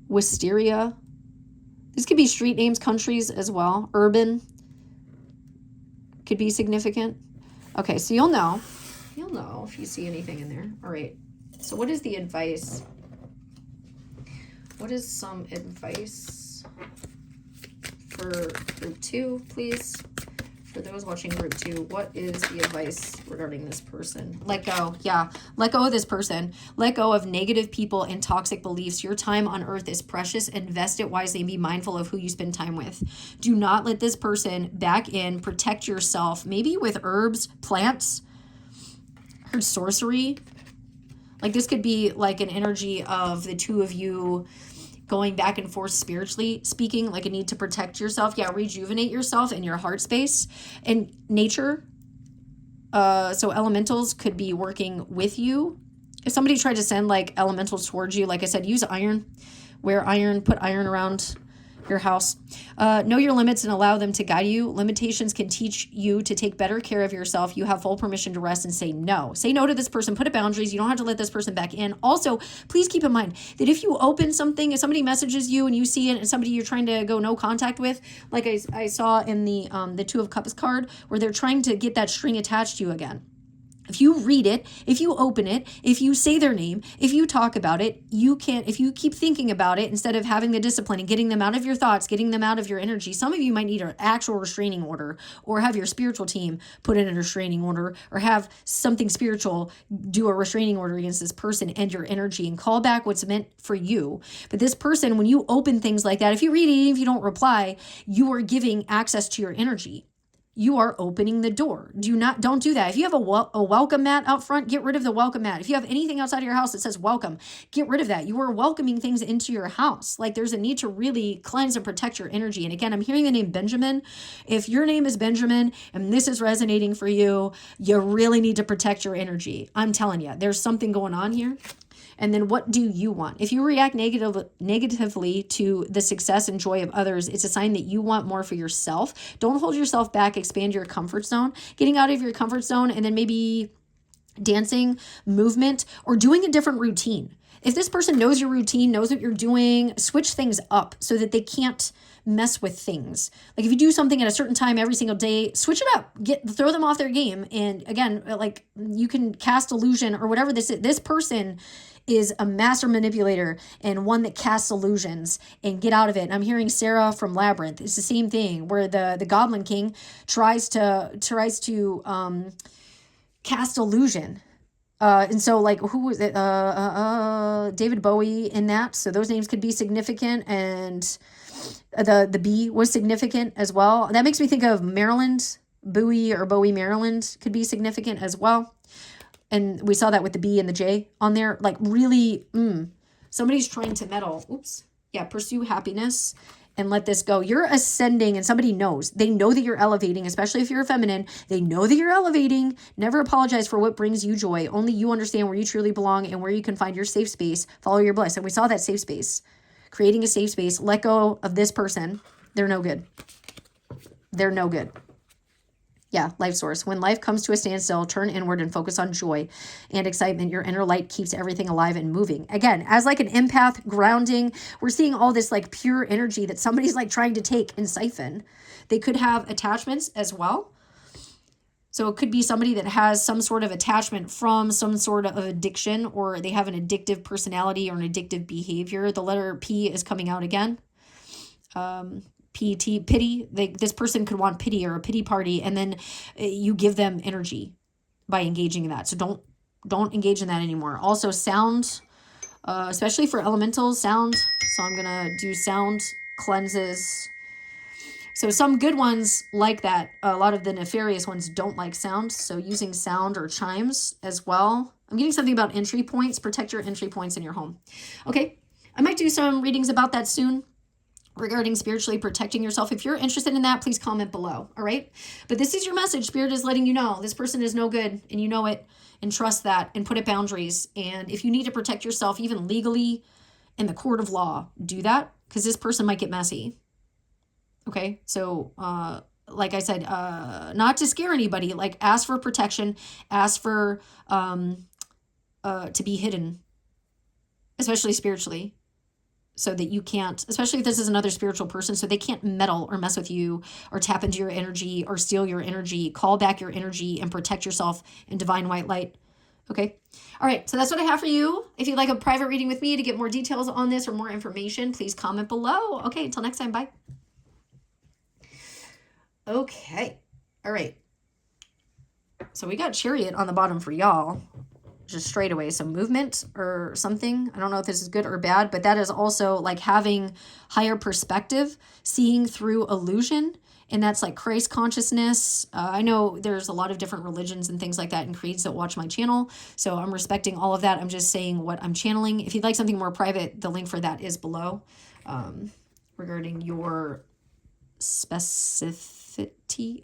Wisteria. These could be street names, countries as well. Urban could be significant. Okay, so you'll know if you see anything in there. All right. So what is the advice? What is some advice for group 2, please? For those watching group 2, what is the advice regarding this person? Let go. Yeah. Let go of this person. Let go of negative people and toxic beliefs. Your time on earth is precious. Invest it wisely and be mindful of who you spend time with. Do not let this person back in. Protect yourself. Maybe with herbs, plants. I heard sorcery. Like this could be like an energy of the two of you going back and forth spiritually speaking, like a need to protect yourself. Yeah, rejuvenate yourself in your heart space. And nature, so elementals could be working with you. If somebody tried to send like elementals towards you, like I said, use iron. Wear iron, put iron around your house. Know your limits and allow them to guide you. Limitations can teach you to take better care of yourself. You have full permission to rest and say no. Say no to this person. Put boundaries. You don't have to let this person back in. Also, please keep in mind that if you open something, if somebody messages you and you see it and somebody you're trying to go no contact with, like I saw in the Two of Cups card, where they're trying to get that string attached to you again. If you read it, if you open it, if you say their name, if you talk about it, if you keep thinking about it instead of having the discipline and getting them out of your thoughts, getting them out of your energy, some of you might need an actual restraining order, or have your spiritual team put in a restraining order, or have something spiritual do a restraining order against this person and your energy, and call back what's meant for you. But this person, when you open things like that, if you read it, even if you don't reply, you are giving access to your energy. you are opening the door. Don't do that. If you have a welcome mat out front, get rid of the welcome mat. If you have anything outside of your house that says welcome, get rid of that. You are welcoming things into your house. Like, there's a need to really cleanse and protect your energy. And again, I'm hearing the name Benjamin. If your name is Benjamin and this is resonating for you, you really need to protect your energy. I'm telling you, there's something going on here. And then what do you want? If you react negatively to the success and joy of others, it's a sign that you want more for yourself. Don't hold yourself back. Expand your comfort zone. Getting out of your comfort zone, and then maybe dancing, movement, or doing a different routine. If this person knows your routine, knows what you're doing, switch things up so that they can't mess with things. Like, if you do something at a certain time every single day, switch it up. Throw them off their game. And again, like, you can cast illusion or whatever this is. This person is a master manipulator and one that casts illusions, and get out of it. And I'm hearing Sarah from Labyrinth. It's the same thing, where the Goblin King tries to cast illusion. And so, like, who was it? David Bowie in that. So those names could be significant, and the B was significant as well. That makes me think of Maryland. Bowie or Bowie Maryland could be significant as well. And we saw that with the B and the J on there. Like, really, somebody's trying to meddle. Oops. Yeah, pursue happiness and let this go. You're ascending, and somebody knows. They know that you're elevating, especially if you're a feminine. They know that you're elevating. Never apologize for what brings you joy. Only you understand where you truly belong and where you can find your safe space. Follow your bliss. And we saw that safe space. Creating a safe space. Let go of this person. They're no good. They're no good. Yeah, life source. When life comes to a standstill, turn inward and focus on joy and excitement. Your inner light keeps everything alive and moving. Again, as like an empath, grounding, we're seeing all this like pure energy that somebody's like trying to take and siphon. They could have attachments as well. So it could be somebody that has some sort of attachment from some sort of addiction, or they have an addictive personality or an addictive behavior. The letter P is coming out again. Pity. This person could want pity or a pity party, and then you give them energy by engaging in that. So don't engage in that anymore. Also, sound, especially for elementals, sound. So I'm gonna do sound cleanses. So some good ones like that. A lot of the nefarious ones don't like sound. So using sound or chimes as well. I'm getting something about entry points. Protect your entry points in your home. Okay, I might do some readings about that soon, regarding spiritually protecting yourself. If you're interested in that, please comment below. All right. But this is your message. Spirit is letting you know this person is no good, and you know it, and trust that, and put it boundaries. And if you need to protect yourself, even legally in the court of law, do that, because this person might get messy. Okay. So, like I said, not to scare anybody, like, ask for protection, ask for, to be hidden, especially spiritually. So that you can't, especially if this is another spiritual person, so they can't meddle or mess with you or tap into your energy or steal your energy. Call back your energy and protect yourself in divine white light. Okay. All right. So that's what I have for you. If you'd like a private reading with me to get more details on this or more information, please comment below. Okay. Until next time. Bye. Okay. All right. So we got Chariot on the bottom for y'all. Just straight away, some movement or something. I don't know if this is good or bad, but that is also like having higher perspective, seeing through illusion. And that's like Christ consciousness. I know there's a lot of different religions and things like that and creeds that watch my channel. So I'm respecting all of that. I'm just saying what I'm channeling. If you'd like something more private, the link for that is below, regarding your specificity.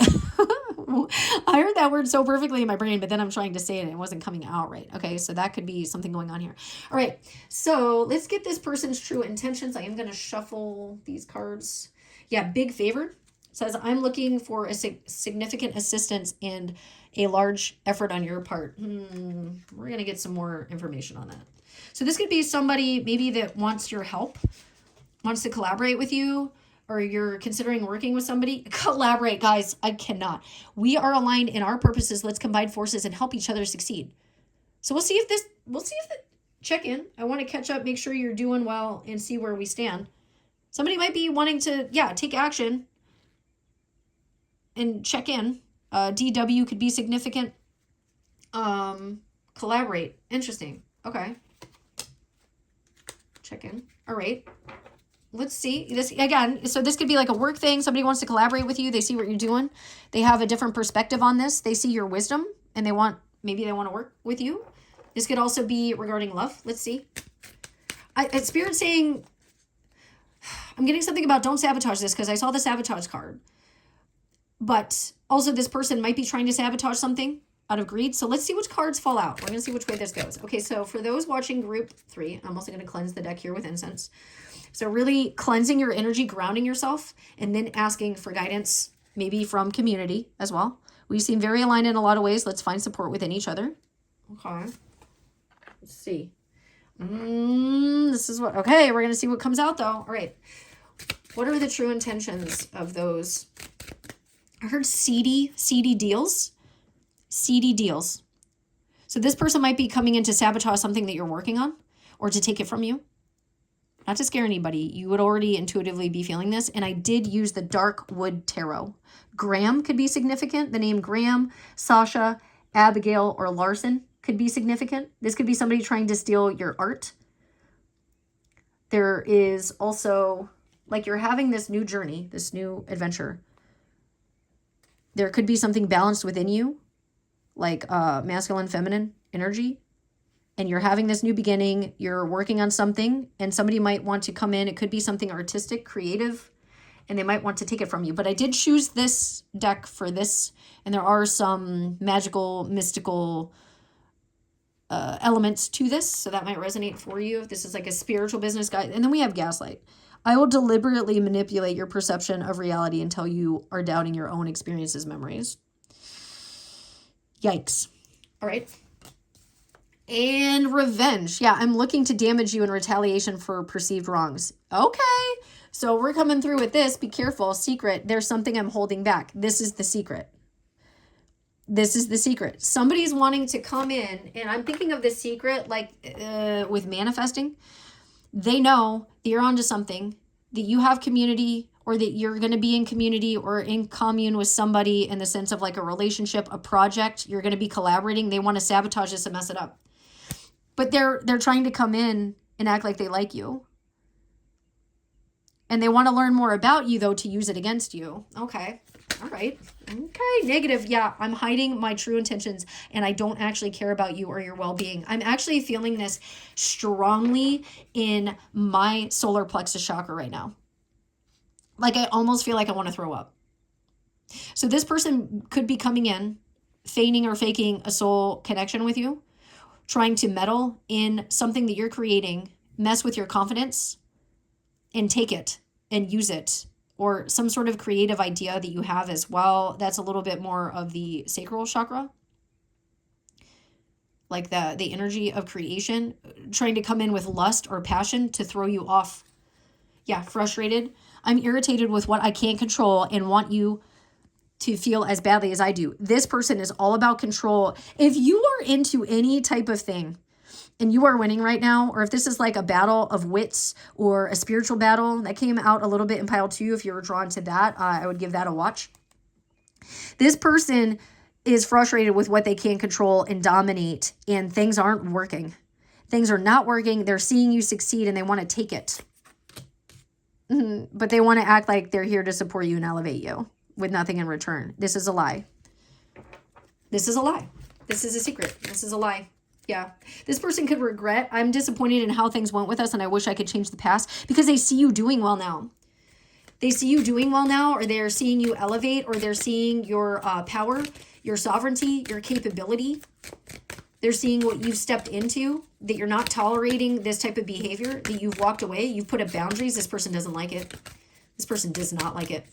I heard that word so perfectly in my brain, but then I'm trying to say it and it wasn't coming out right. Okay, so that could be something going on here. All right, so let's get this person's true intentions. I am going to shuffle these cards. Yeah, big favor. It says, I'm looking for a significant assistance and a large effort on your part. We're going to get some more information on that. So this could be somebody maybe that wants your help, wants to collaborate with you, or you're considering working with somebody. Collaborate, guys. I cannot. We are aligned in our purposes. Let's combine forces and help each other succeed. So we'll see if check in. I want to catch up, make sure you're doing well, and see where we stand. Somebody might be wanting to, take action and check in. DW could be significant. Collaborate. Interesting. Okay. Check in. All right. Let's see this again. So this could be like a work thing. Somebody wants to collaborate with you. They see what you're doing. They have a different perspective on this. They see your wisdom and maybe they want to work with you. This could also be regarding love. Let's see. Spirit saying, I'm getting something about don't sabotage this because I saw the sabotage card. But also this person might be trying to sabotage something out of greed. So let's see which cards fall out. We're going to see which way this goes. Okay, so for those watching group 3, I'm also going to cleanse the deck here with incense. So really cleansing your energy, grounding yourself, and then asking for guidance, maybe from community as well. We seem very aligned in a lot of ways. Let's find support within each other. Okay. Let's see. This is what, okay, we're going to see what comes out though. All right. What are the true intentions of those? I heard seedy deals. Seedy deals. So this person might be coming in to sabotage something that you're working on or to take it from you. Not to scare anybody. You would already intuitively be feeling this. And I did use the Dark Wood Tarot. Graham could be significant. The name Graham, Sasha, Abigail, or Larson could be significant. This could be somebody trying to steal your art. There is also, like you're having this new journey, this new adventure. There could be something balanced within you, like masculine, feminine energy. And you're having this new beginning, you're working on something, and somebody might want to come in. It could be something artistic, creative, and they might want to take it from you. But I did choose this deck for this, and there are some magical, mystical elements to this, so that might resonate for you if this is like a spiritual business guide. And then we have gaslight. I will deliberately manipulate your perception of reality until you are doubting your own experiences, memories. Yikes. All right. And revenge. Yeah, I'm looking to damage you in retaliation for perceived wrongs. Okay, so we're coming through with this. Be careful. Secret. There's something I'm holding back. This is the secret. This is the secret. Somebody's wanting to come in, and I'm thinking of the secret like with manifesting. They know that you're onto something, that you have community, or that you're going to be in community or in commune with somebody in the sense of like a relationship, a project. You're going to be collaborating. They want to sabotage this and mess it up. But they're trying to come in and act like they like you. And they want to learn more about you, though, to use it against you. Okay. All right. Okay. Negative. Yeah, I'm hiding my true intentions, and I don't actually care about you or your well-being. I'm actually feeling this strongly in my solar plexus chakra right now. Like I almost feel like I want to throw up. So this person could be coming in, feigning or faking a soul connection with you, trying to meddle in something that you're creating, mess with your confidence, and take it and use it, or some sort of creative idea that you have as well. That's a little bit more of the sacral chakra, like the energy of creation, trying to come in with lust or passion to throw you off. Yeah, frustrated. I'm irritated with what I can't control and want you to feel as badly as I do. This person is all about control. If you are into any type of thing and you are winning right now, or if this is like a battle of wits or a spiritual battle that came out a little bit in pile 2, if you were drawn to that, I would give that a watch. This person is frustrated with what they can't control and dominate, and things aren't working. Things are not working. They're seeing you succeed and they want to take it. But they want to act like they're here to support you and elevate you with nothing in return. This is a lie. This is a lie. This is a secret. This is a lie. Yeah. This person could regret, I'm disappointed in how things went with us and I wish I could change the past, because they see you doing well now. They see you doing well now, or they're seeing you elevate, or they're seeing your power, your sovereignty, your capability. They're seeing what you've stepped into, that you're not tolerating this type of behavior, that you've walked away, you've put up boundaries. This person doesn't like it. This person does not like it.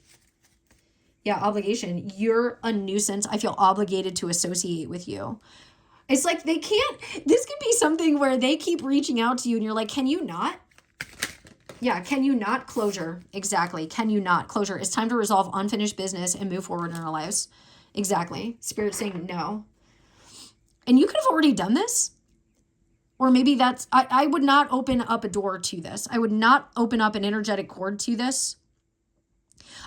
Yeah, obligation. You're a nuisance. I feel obligated to associate with you. It's like they can't, this could be something where they keep reaching out to you and you're like, can you not? Yeah, can you not? Closure. Exactly. Can you not? Closure. It's time to resolve unfinished business and move forward in our lives. Exactly. Spirit saying no. And you could have already done this. Or maybe that's, I would not open up a door to this. I would not open up an energetic cord to this.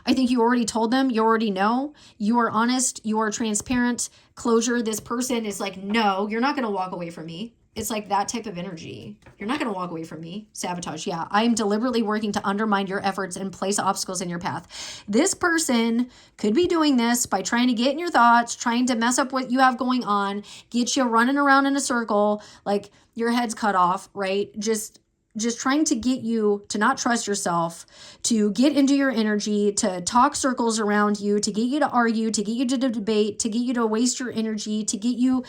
I think you already told them, you already know, you are honest, you are transparent. Closure, this person is like, no, you're not going to walk away from me. It's like that type of energy. You're not going to walk away from me. Sabotage. Yeah, I am deliberately working to undermine your efforts and place obstacles in your path. This person could be doing this by trying to get in your thoughts, trying to mess up what you have going on, get you running around in a circle, like your head's cut off, right? Just trying to get you to not trust yourself, to get into your energy, to talk circles around you, to get you to argue, to get you to debate, to get you to waste your energy, to get you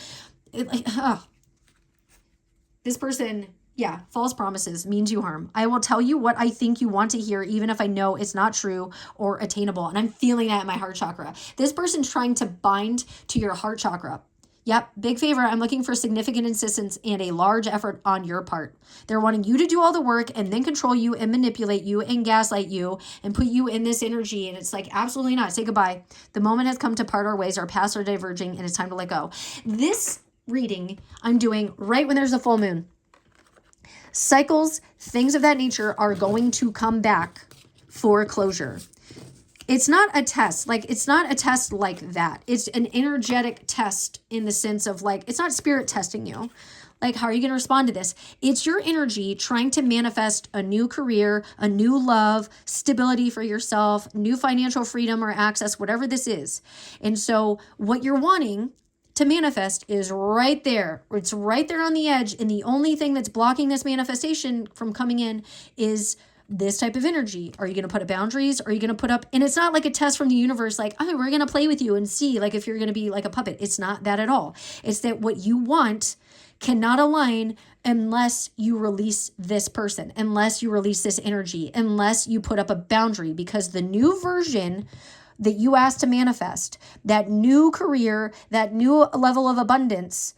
this person, yeah, false promises means you harm. I will tell you what I think you want to hear, even if I know it's not true or attainable. And I'm feeling that in my heart chakra. This person's trying to bind to your heart chakra. Yep, big favor. I'm looking for significant insistence and a large effort on your part. They're wanting you to do all the work and then control you and manipulate you and gaslight you and put you in this energy. And it's like, absolutely not. Say goodbye. The moment has come to part our ways. Our paths are diverging and it's time to let go. This reading I'm doing right when there's a full moon. Cycles, things of that nature are going to come back for closure. It's not a test. Like, it's not a test like that. It's an energetic test in the sense of like, it's not spirit testing you. Like, how are you going to respond to this? It's your energy trying to manifest a new career, a new love, stability for yourself, new financial freedom or access, whatever this is. And so what you're wanting to manifest is right there. It's right there on the edge. And the only thing that's blocking this manifestation from coming in is this type of energy. Are you going to put up boundaries? Are you going to put up, and it's not like a test from the universe, like, oh, we're going to play with you and see like if you're going to be like a puppet. It's not that at all. It's that what you want cannot align unless you release this person, unless you release this energy, unless you put up a boundary, because the new version that you asked to manifest, that new career, that new level of abundance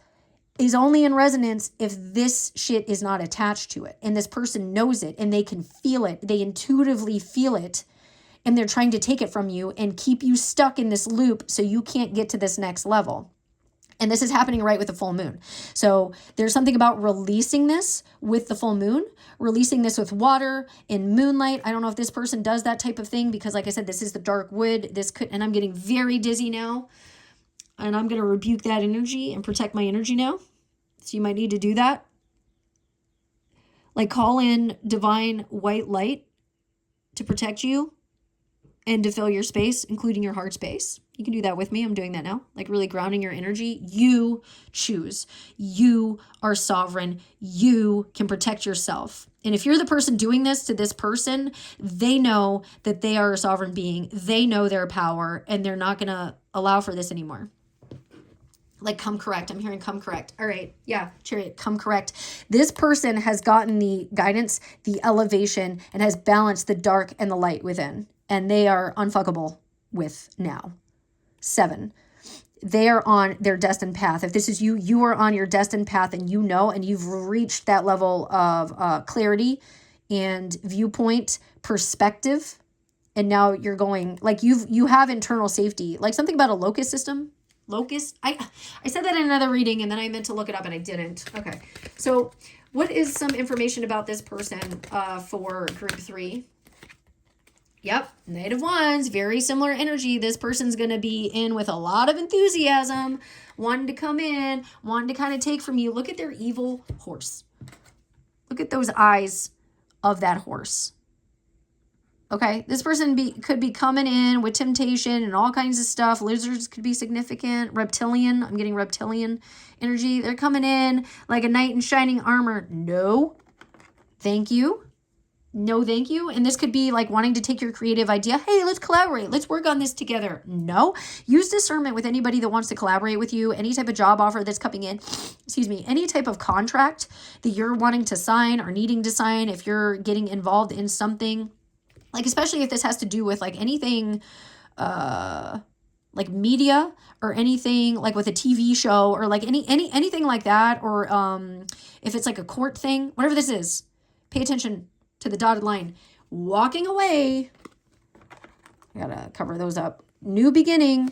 is only in resonance if this shit is not attached to it. And this person knows it and they can feel it. They intuitively feel it. And they're trying to take it from you and keep you stuck in this loop so you can't get to this next level. And this is happening right with the full moon. So there's something about releasing this with the full moon, releasing this with water in moonlight. I don't know if this person does that type of thing because, like I said, this is the dark wood. This could, and I'm getting very dizzy now. And I'm going to rebuke that energy and protect my energy now. So you might need to do that. Like, call in divine white light to protect you and to fill your space, including your heart space. You can do that with me. I'm doing that now. Like, really grounding your energy. You choose. You are sovereign. You can protect yourself. And if you're the person doing this to this person, they know that they are a sovereign being. They know their power, and they're not going to allow for this anymore. Like, come correct. I'm hearing come correct. All right. Yeah. Chariot, come correct. This person has gotten the guidance, the elevation, and has balanced the dark and the light within. And they are unfuckable with now. 7. They are on their destined path. If this is you, you are on your destined path, and you know, and you've reached that level of clarity and viewpoint, perspective. And now you're going, like, you have internal safety, like something about a locust system. Locust. I said that in another reading and then I meant to look it up and I didn't. Okay. So what is some information about this person for group 3? Yep. Native ones, very similar energy. This person's going to be in with a lot of enthusiasm, wanting to come in, wanting to kind of take from you. Look at their evil horse. Look at those eyes of that horse. Okay, this person could be coming in with temptation and all kinds of stuff. Lizards could be significant. Reptilian, I'm getting reptilian energy. They're coming in like a knight in shining armor. No, thank you. No, thank you. And this could be like wanting to take your creative idea. Hey, let's collaborate. Let's work on this together. No, use discernment with anybody that wants to collaborate with you. Any type of job offer that's coming in, any type of contract that you're wanting to sign or needing to sign. If you're getting involved in something, like, especially if this has to do with like anything, like media or anything like with a TV show or like anything like that. Or if it's like a court thing, whatever this is, pay attention to the dotted line. Walking away. I gotta cover those up. New beginning.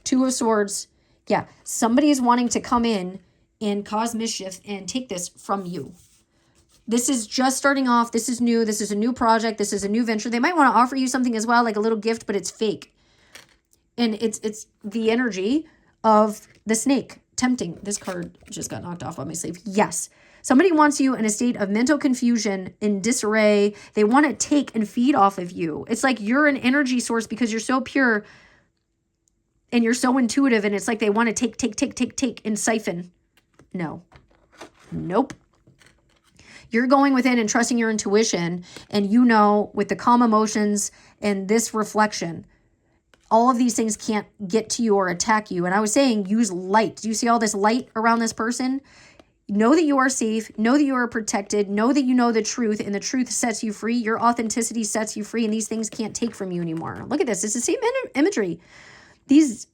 2 of Swords. Yeah, somebody is wanting to come in and cause mischief and take this from you. This is just starting off. This is new. This is a new project. This is a new venture. They might want to offer you something as well, like a little gift, but it's fake. And it's the energy of the snake tempting. This card just got knocked off on my sleeve. Yes. Somebody wants you in a state of mental confusion, in disarray. They want to take and feed off of you. It's like you're an energy source because you're so pure and you're so intuitive. And it's like they want to take and siphon. No. Nope. You're going within and trusting your intuition. And you know, with the calm emotions and this reflection, all of these things can't get to you or attack you. And I was saying, use light. Do you see all this light around this person? Know that you are safe. Know that you are protected. Know that you know the truth, and the truth sets you free. Your authenticity sets you free, and these things can't take from you anymore. Look at this. It's the same imagery. These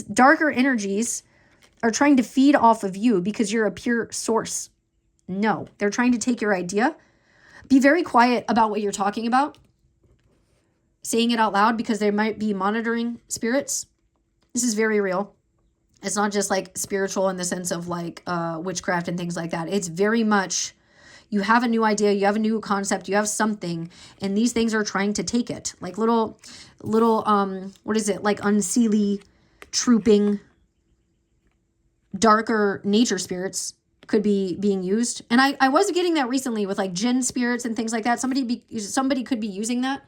darker energies are trying to feed off of you because you're a pure source. No, they're trying to take your idea. Be very quiet about what you're talking about. Saying it out loud because there might be monitoring spirits. This is very real. It's not just like spiritual in the sense of like witchcraft and things like that. It's very much, you have a new idea, you have a new concept, you have something, and these things are trying to take it. Like little, what is it? Like unseelie, trooping, darker nature spirits could be being used. And I was getting that recently with like jinn spirits and things like that. Somebody could be using that.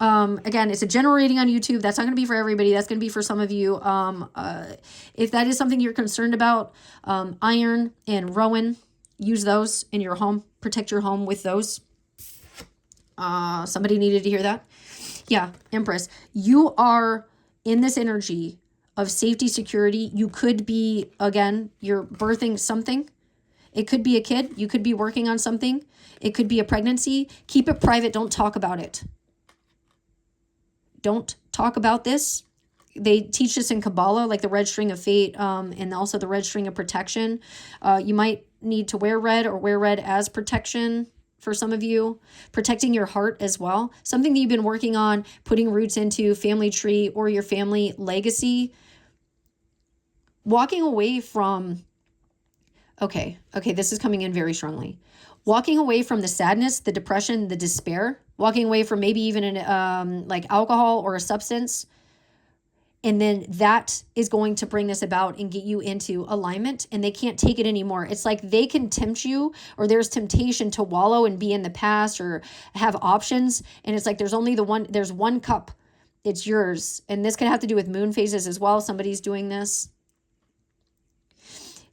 Again, it's a general reading on YouTube. That's not going to be for everybody. That's going to be for some of you. If that is something you're concerned about, iron and rowan, use those in your home. Protect your home with those. Somebody needed to hear that. Yeah, Empress. You are in this energy of safety, security. You could be, again, you're birthing something. It could be a kid. You could be working on something. It could be a pregnancy. Keep it private. Don't talk about it. Don't talk about this. They teach this in Kabbalah, like the red string of fate, and also the red string of protection. You might need to wear red or wear red as protection for some of you. Protecting your heart as well. Something that you've been working on, putting roots into, family tree or your family legacy. Walking away from, okay, this is coming in very strongly. Walking away from the sadness, the depression, the despair. Walking away from maybe even like alcohol or a substance. And then that is going to bring this about and get you into alignment, and they can't take it anymore. It's like they can tempt you, or there's temptation to wallow and be in the past or have options. And it's like there's one cup. It's yours. And this could have to do with moon phases as well. Somebody's doing this.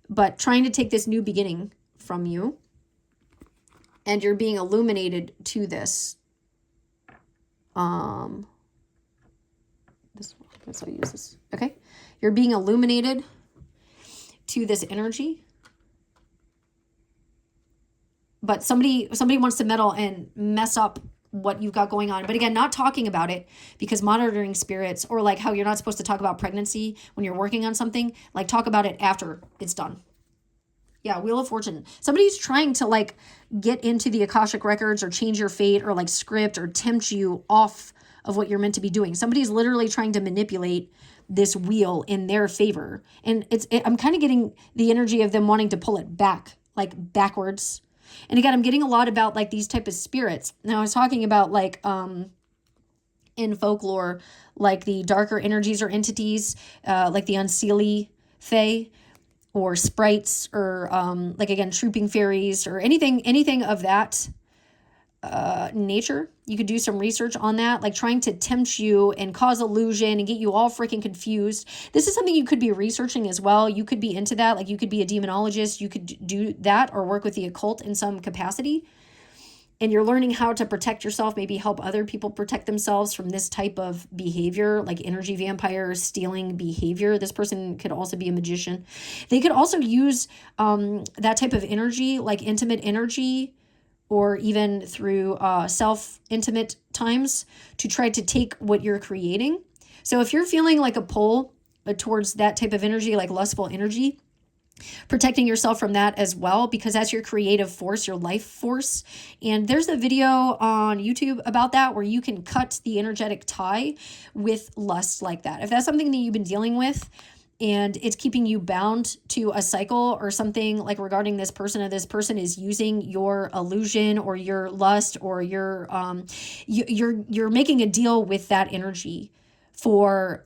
But trying to take this new beginning from you. And you're being illuminated to this. I'll use this. Okay. You're being illuminated to this energy. But somebody wants to meddle and mess up what you've got going on. But again, not talking about it, because monitoring spirits, or like how you're not supposed to talk about pregnancy when you're working on something, like talk about it after it's done. Yeah, Wheel of Fortune. Somebody's trying to like get into the Akashic records or change your fate or like script or tempt you off of what you're meant to be doing. Somebody's literally trying to manipulate this wheel in their favor. And I'm kind of getting the energy of them wanting to pull it back, like backwards. And again, I'm getting a lot about like these type of spirits. Now I was talking about like in folklore, like the darker energies or entities, like the unseelie fae, or sprites, or like again, trooping fairies, or anything of that nature. You could do some research on that, like trying to tempt you and cause illusion and get you all freaking confused. This is something you could be researching as well. You could be into that. Like you could be a demonologist. You could do that or work with the occult in some capacity. And you're learning how to protect yourself, maybe help other people protect themselves from this type of behavior, like energy vampire stealing behavior. This person could also be a magician. They could also use that type of energy, like intimate energy, or even through self-intimate times, to try to take what you're creating. So if you're feeling like a pull towards that type of energy, like lustful energy, protecting yourself from that as well, because that's your creative force, your life force. And there's a video on YouTube about that, where you can cut the energetic tie with lust like that. If that's something that you've been dealing with, and it's keeping you bound to a cycle or something like regarding this person, or this person is using your illusion or your lust or your you're making a deal with that energy for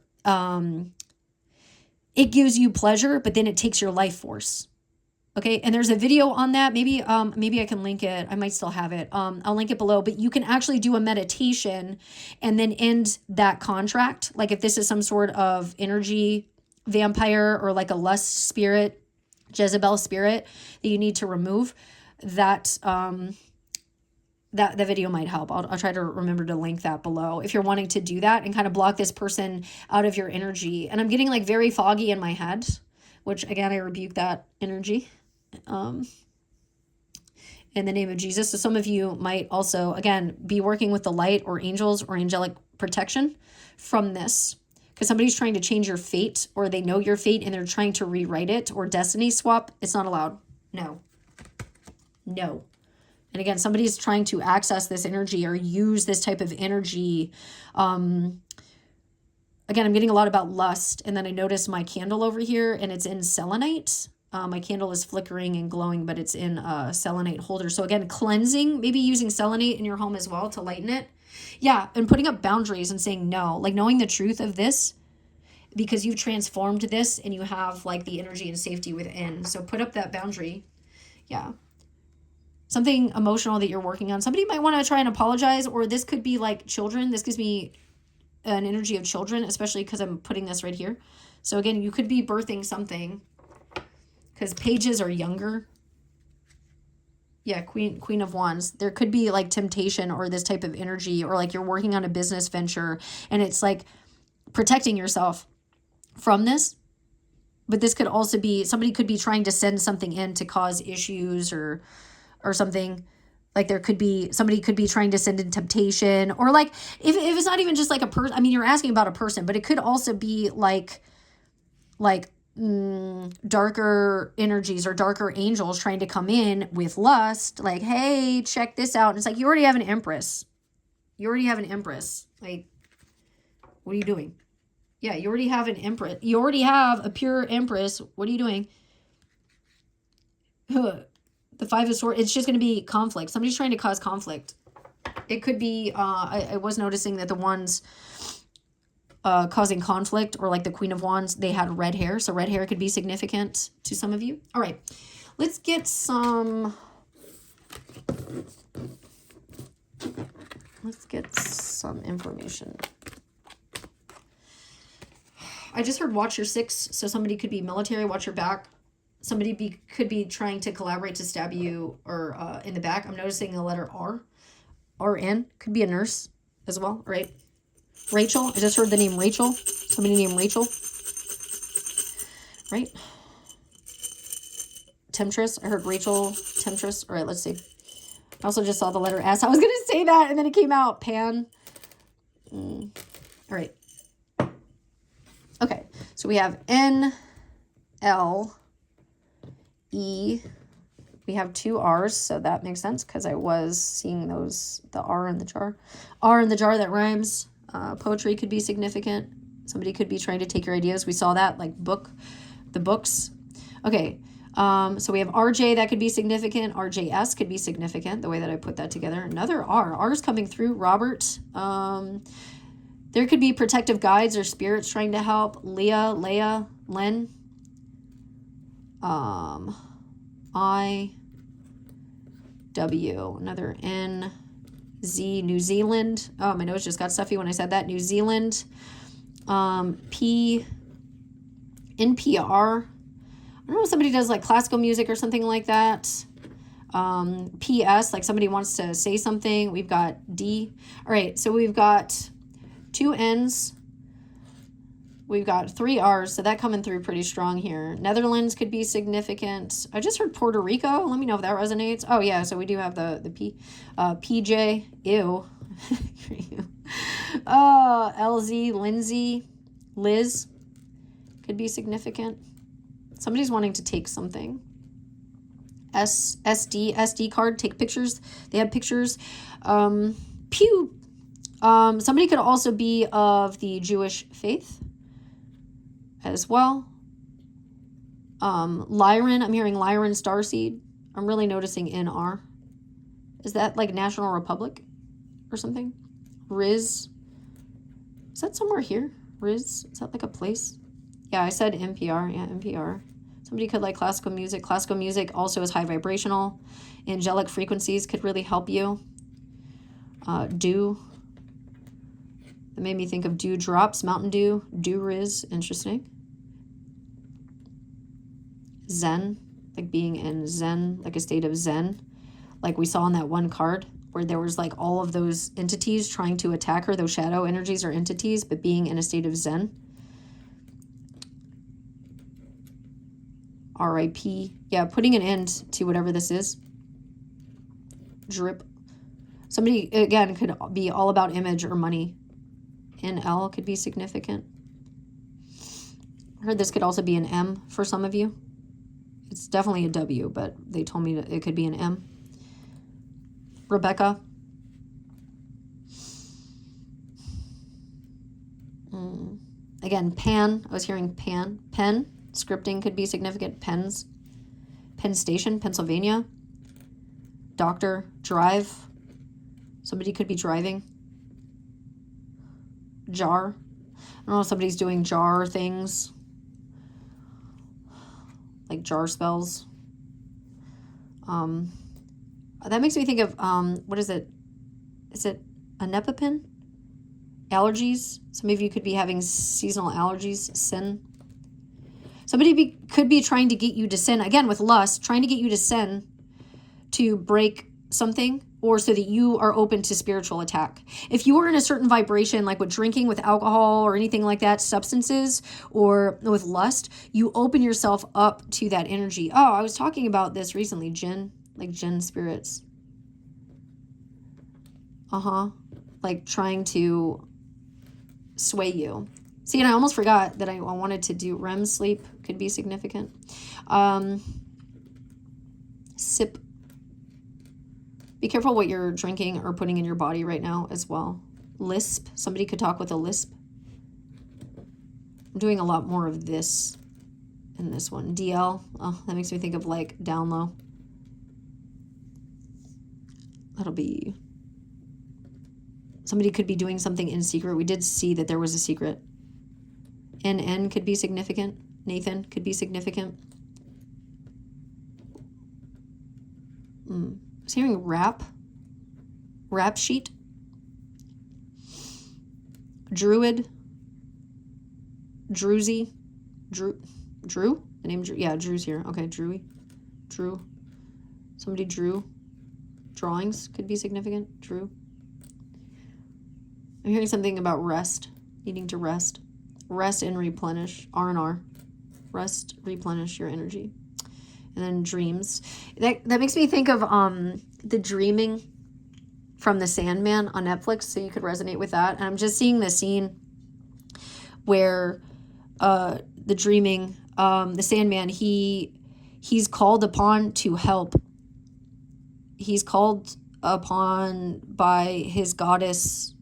it gives you pleasure, but then it takes your life force. Okay, and there's a video on that. Maybe I can link it. I might still have it. I'll link it below, but you can actually do a meditation and then end that contract. Like if this is some sort of energy vampire or like a lust spirit, Jezebel spirit that you need to remove, that that the video might help. I'll try to remember to link that below if you're wanting to do that and kind of block this person out of your energy. And I'm getting like very foggy in my head, which again, I rebuke that energy in the name of Jesus. So some of you might also, again, be working with the light or angels or angelic protection from this, because somebody's trying to change your fate, or they know your fate and they're trying to rewrite it, or destiny swap. It's not allowed. No. And again, somebody's trying to access this energy or use this type of energy. Again, I'm getting a lot about lust. And then I noticed my candle over here, and it's in selenite. My candle is flickering and glowing, but it's in a selenite holder. So again, cleansing, maybe using selenite in your home as well to lighten it. Yeah, and putting up boundaries and saying no, like knowing the truth of this, because you've transformed this and you have like the energy and safety within. So put up that boundary. Yeah. Something emotional that you're working on. Somebody might want to try and apologize, or this could be like children. This gives me an energy of children, especially because I'm putting this right here. So again, you could be birthing something, because pages are younger. Yeah, Queen of Wands. There could be like temptation or this type of energy, or like you're working on a business venture and it's like protecting yourself from this. But this could also be, somebody could be trying to send something in to cause issues or something. Like there could be, somebody could be trying to send in temptation, or like if it's not even just like a person, I mean, you're asking about a person, but it could also be like darker energies or darker angels trying to come in with lust, like, hey, check this out. And it's like, you already have an empress. Like, what are you doing? Yeah, you already have an empress. You already have a pure empress. What are you doing? The Five of Swords, it's just going to be conflict. Somebody's trying to cause conflict. It could be, I was noticing that the ones causing conflict, or like the Queen of Wands, they had red hair. So red hair could be significant to some of you. All right, let's get some information. I just heard watch your six. So somebody could be military, watch your back. Somebody could be trying to collaborate to stab you or in the back. I'm noticing the letter R. RN. Could be a nurse as well, right? Rachel. I just heard the name Rachel. Somebody named Rachel. Right? Temptress. I heard Rachel. Temptress. All right, let's see. I also just saw the letter S. I was going to say that, and then it came out. Pan. All right. Okay. So we have N, L, E. We have two R's, so that makes sense because I was seeing those, the R in the jar. R in the jar, that rhymes. Poetry could be significant. Somebody could be trying to take your ideas. We saw that, like the books. Okay, so we have RJ, that could be significant. RJS could be significant, the way that I put that together. Another R. R's coming through. Robert. There could be protective guides or spirits trying to help. Leah, Len. I, W, another N, Z, New Zealand. Oh, my nose just got stuffy when I said that. New Zealand. P, NPR. I don't know if somebody does like classical music or something like that. PS, like somebody wants to say something. We've got D. All right, so we've got two N's. We've got three R's, so that coming through pretty strong here. Netherlands could be significant. I just heard Puerto Rico. Let me know if that resonates. Oh, yeah, so we do have the P. PJ, ew. LZ, Lindsay, Liz could be significant. Somebody's wanting to take something. SD card, take pictures. They have pictures. Pew. Somebody could also be of the Jewish faith as well. Lyran, I'm hearing Lyran Starseed. I'm really noticing NR. Is that like National Republic or something? Riz. Is that somewhere here? Riz? Is that like a place? Yeah, I said NPR. Yeah, NPR. Somebody could like classical music. Classical music also is high vibrational. Angelic frequencies could really help you. Dew. It made me think of dew drops, Mountain Dew, Dew Riz. Interesting. Zen, like being in Zen, like a state of Zen. Like we saw on that one card where there was like all of those entities trying to attack her, those shadow energies or entities, but being in a state of Zen. R.I.P. Yeah, putting an end to whatever this is. Drip. Somebody, again, could be all about image or money. NL could be significant. I heard this could also be an M for some of you. It's definitely a W, but they told me that it could be an M. Rebecca. Again, Pan. I was hearing Pan. Pen. Scripting could be significant. Pens. Penn Station, Pennsylvania. Doctor. Drive. Somebody could be driving. Jar. I don't know if somebody's doing jar things. Like jar spells. That makes me think of, what is it? Is it a Nepopin? Allergies. Some of you could be having seasonal allergies. Sin. Somebody could be trying to get you to sin, again with lust, trying to get you to sin to break something, or so that you are open to spiritual attack. If you are in a certain vibration, like with drinking, with alcohol or anything like that, substances, or with lust, you open yourself up to that energy. Oh, I was talking about this recently, jinn, like jinn spirits. Like trying to sway you. See, and I almost forgot that I wanted to do REM sleep could be significant. Sip. Be careful what you're drinking or putting in your body right now as well. Lisp. Somebody could talk with a lisp. I'm doing a lot more of this in this one. DL. Oh, that makes me think of like down low. That'll be... Somebody could be doing something in secret. We did see that there was a secret. NN could be significant. Nathan could be significant. I was hearing rap. Rap sheet. Druid. Druzy. Drew? The name Drew? Yeah, Drew's here. Okay, Drewy. Drew. Somebody drew. Drawings could be significant. Drew. I'm hearing something about rest. Needing to rest. Rest and replenish. R&R. Rest, replenish your energy. And then dreams. That makes me think of the Dreaming from the Sandman on Netflix, so you could resonate with that. And I'm just seeing the scene where the Dreaming, the Sandman, he's called upon to help. He's called upon by his goddess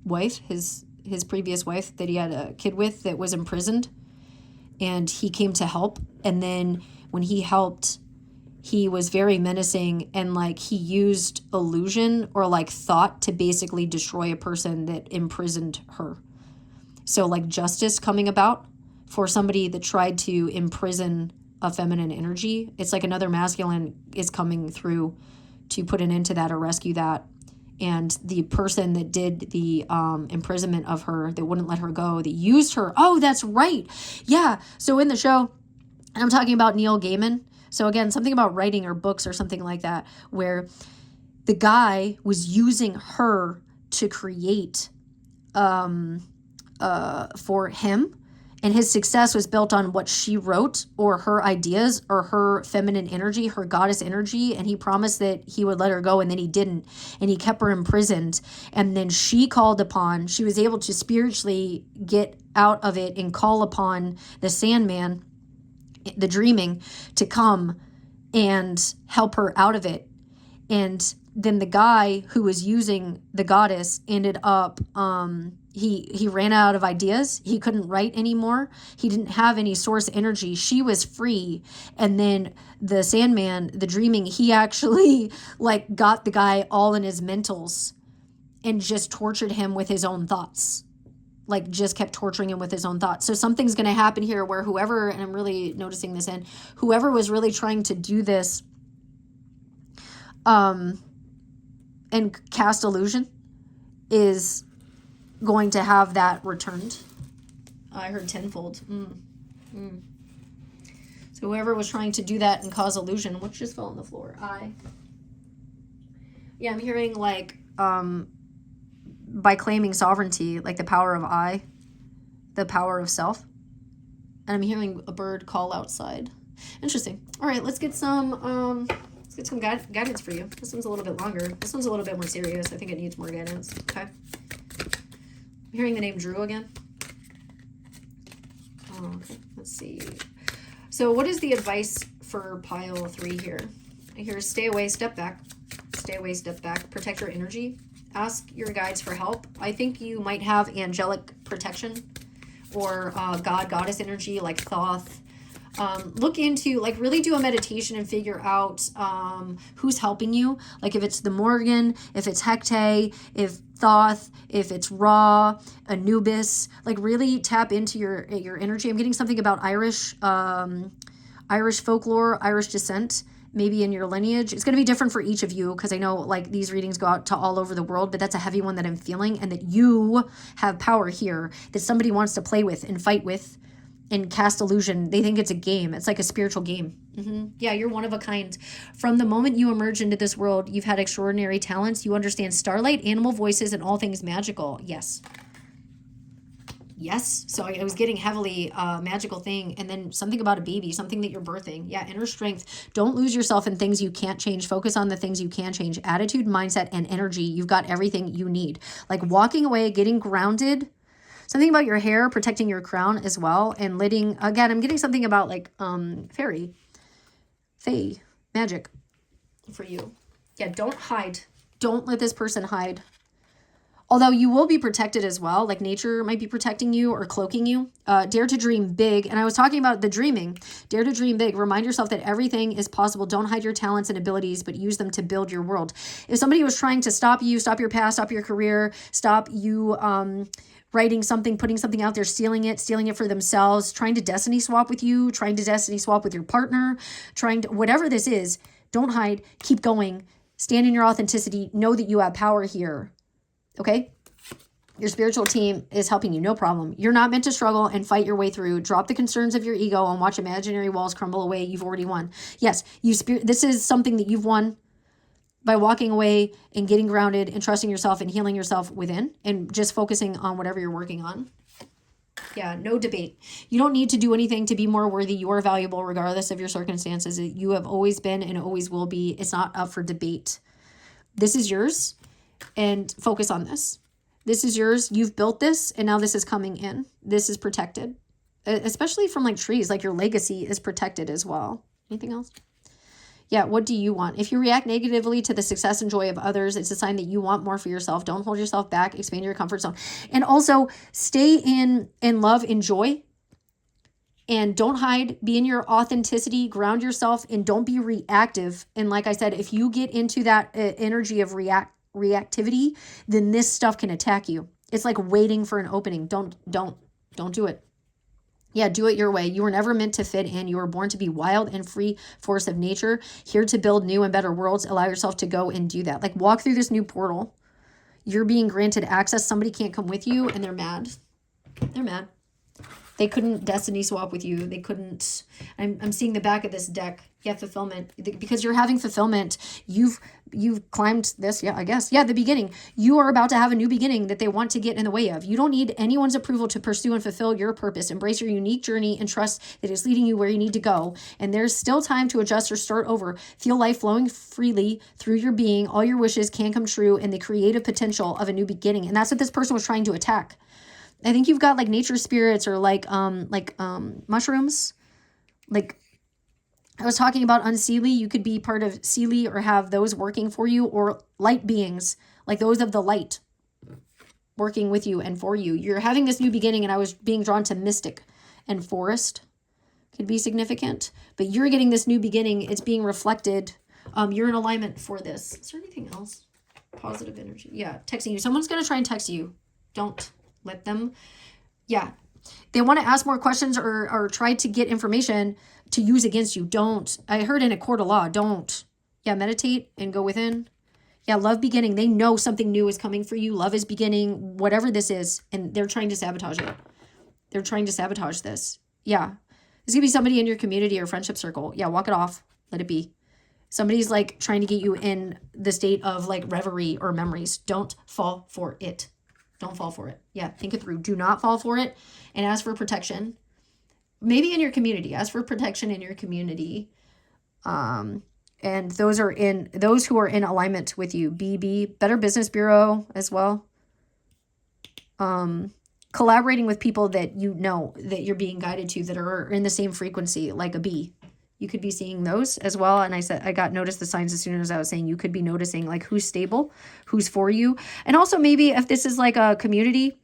wife, his previous wife that he had a kid with that was imprisoned, and he came to help. And then when he helped, he was very menacing, and like he used illusion or like thought to basically destroy a person that imprisoned her. So like justice coming about for somebody that tried to imprison a feminine energy. It's like another masculine is coming through to put an end to that or rescue that. And the person that did the imprisonment of her, that wouldn't let her go, that used her. Oh, that's right. Yeah. So in the show, and I'm talking about Neil Gaiman. So again, something about writing or books or something like that, where the guy was using her to create for him. And his success was built on what she wrote or her ideas or her feminine energy, her goddess energy. And he promised that he would let her go, and then he didn't. And he kept her imprisoned. And then she was able to spiritually get out of it and call upon the Sandman, the Dreaming, to come and help her out of it. And then the guy who was using the goddess ended up, he ran out of ideas. He couldn't write anymore. He didn't have any source energy. She was free. And then the Sandman, the dreaming, he actually like got the guy all in his mentals and just tortured him with his own thoughts. Like just kept torturing him with his own thoughts. So something's going to happen here where whoever, and I'm really noticing this in, whoever was really trying to do this and cast illusion is going to have that returned. I heard tenfold. So whoever was trying to do that and cause illusion, which just fell on the floor. Yeah, I'm hearing like, by claiming sovereignty, like the power of I, the power of self. And I'm hearing a bird call outside. Interesting. All right, let's get some guidance for you. This one's a little bit longer. This one's a little bit more serious. I think it needs more guidance. Okay. I'm hearing the name Drew again. Oh, okay. Let's see. So what is the advice for pile 3 here? I hear stay away, step back. Stay away, step back. Protect your energy. Ask your guides for help. I think you might have angelic protection or God, goddess energy like Thoth. Look into, like, really do a meditation and figure out who's helping you. Like if it's the Morgan, if it's Hecate, if Thoth, if it's Ra, Anubis. Like really tap into your energy. I'm getting something about Irish folklore, Irish descent. Maybe in your lineage. It's going to be different for each of you because I know like these readings go out to all over the world, but that's a heavy one that I'm feeling, and that you have power here that somebody wants to play with and fight with and cast illusion. They think it's a game. It's like a spiritual game. Yeah, you're one of a kind. From the moment you emerge into this world, you've had extraordinary talents. You understand starlight, animal voices, and all things magical. Yes. Yes. So I was getting heavily magical thing, and then something about a baby, something that you're birthing. Yeah, inner strength. Don't lose yourself in things you can't change. Focus on the things you can change. Attitude, mindset, and energy. You've got everything you need. Like walking away, getting grounded. Something about your hair, protecting your crown as well, and letting, again, I'm getting something about like fae, magic for you. Yeah, don't hide. Don't let this person hide. Although you will be protected as well, like nature might be protecting you or cloaking you. Dare to dream big. And I was talking about the dreaming. Dare to dream big. Remind yourself that everything is possible. Don't hide your talents and abilities, but use them to build your world. If somebody was trying to stop you, stop your past, stop your career, stop you writing something, putting something out there, stealing it for themselves, trying to destiny swap with you, trying to destiny swap with your partner, trying to, whatever this is, don't hide, keep going, stand in your authenticity, know that you have power here. Okay? Your spiritual team is helping you, no problem. You're not meant to struggle and fight your way through. Drop the concerns of your ego and watch imaginary walls crumble away. You've already won. Yes, this is something that you've won by walking away and getting grounded and trusting yourself and healing yourself within and just focusing on whatever you're working on. Yeah, no debate. You don't need to do anything to be more worthy. You are valuable regardless of your circumstances. You have always been and always will be. It's not up for debate. This is yours. And focus on this. This is yours. You've built this, and now this is coming in. This is protected, especially from like trees. Like your legacy is protected as well. Anything else? Yeah, what do you want? If you react negatively to the success and joy of others, it's a sign that you want more for yourself. Don't hold yourself back. Expand your comfort zone. And also stay in love and joy. And don't hide. Be in your authenticity. Ground yourself, and don't be reactive. And like I said, if you get into that energy of reactivity, then this stuff can attack you. It's like waiting for an opening. Don't do it. Yeah, do it your way. You were never meant to fit in. You were born to be wild and free force of nature, here to build new and better worlds. Allow yourself to go and do that. Like walk through this new portal. You're being granted access. Somebody can't come with you, and they're mad. They're mad. They couldn't destiny swap with you. They couldn't. I'm seeing the back of this deck. Yeah, fulfillment. Because you're having fulfillment. You've climbed this. Yeah, I guess. Yeah, the beginning. You are about to have a new beginning that they want to get in the way of. You don't need anyone's approval to pursue and fulfill your purpose. Embrace your unique journey and trust that it's leading you where you need to go. And there's still time to adjust or start over. Feel life flowing freely through your being. All your wishes can come true, and the creative potential of a new beginning. And that's what this person was trying to attack. I think you've got like nature spirits or like mushrooms, like I was talking about unseelie. You could be part of seelie or have those working for you, or light beings, like those of the light working with you and for you. You're having this new beginning, and I was being drawn to mystic and forest could be significant, but you're getting this new beginning. It's being reflected. You're in alignment for this. Is there anything else? Positive energy. Yeah, texting you. Someone's going to try and text you. Don't let them. Yeah. They want to ask more questions or try to get information to use against you. Don't. I heard in a court of law, don't. Yeah, meditate and go within. Yeah, love beginning. They know something new is coming for you. Love is beginning, whatever this is, and they're trying to sabotage it. They're trying to sabotage this. Yeah. This could be somebody in your community or friendship circle. Yeah, walk it off. Let it be. Somebody's like trying to get you in the state of like reverie or memories. Don't fall for it. Don't fall for it. Yeah, think it through. Do not fall for it, and ask for protection. Maybe in your community. Ask for protection in your community. And those who are in alignment with you. BB, Better Business Bureau as well. Collaborating with people that you know that you're being guided to that are in the same frequency, like a bee. You could be seeing those as well. And I got noticed the signs as soon as I was saying you could be noticing like who's stable, who's for you. And also maybe if this is like a community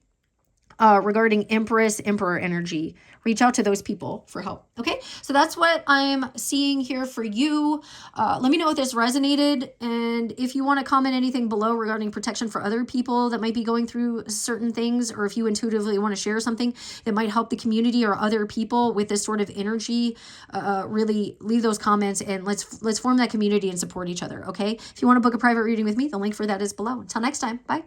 regarding Emperor energy, reach out to those people for help. Okay, so that's what I'm seeing here for you. Let me know if this resonated, and if you want to comment anything below regarding protection for other people that might be going through certain things, or if you intuitively want to share something that might help the community or other people with this sort of energy, really leave those comments, and let's form that community and support each other. Okay, if you want to book a private reading with me, the link for that is below. Until next time, bye.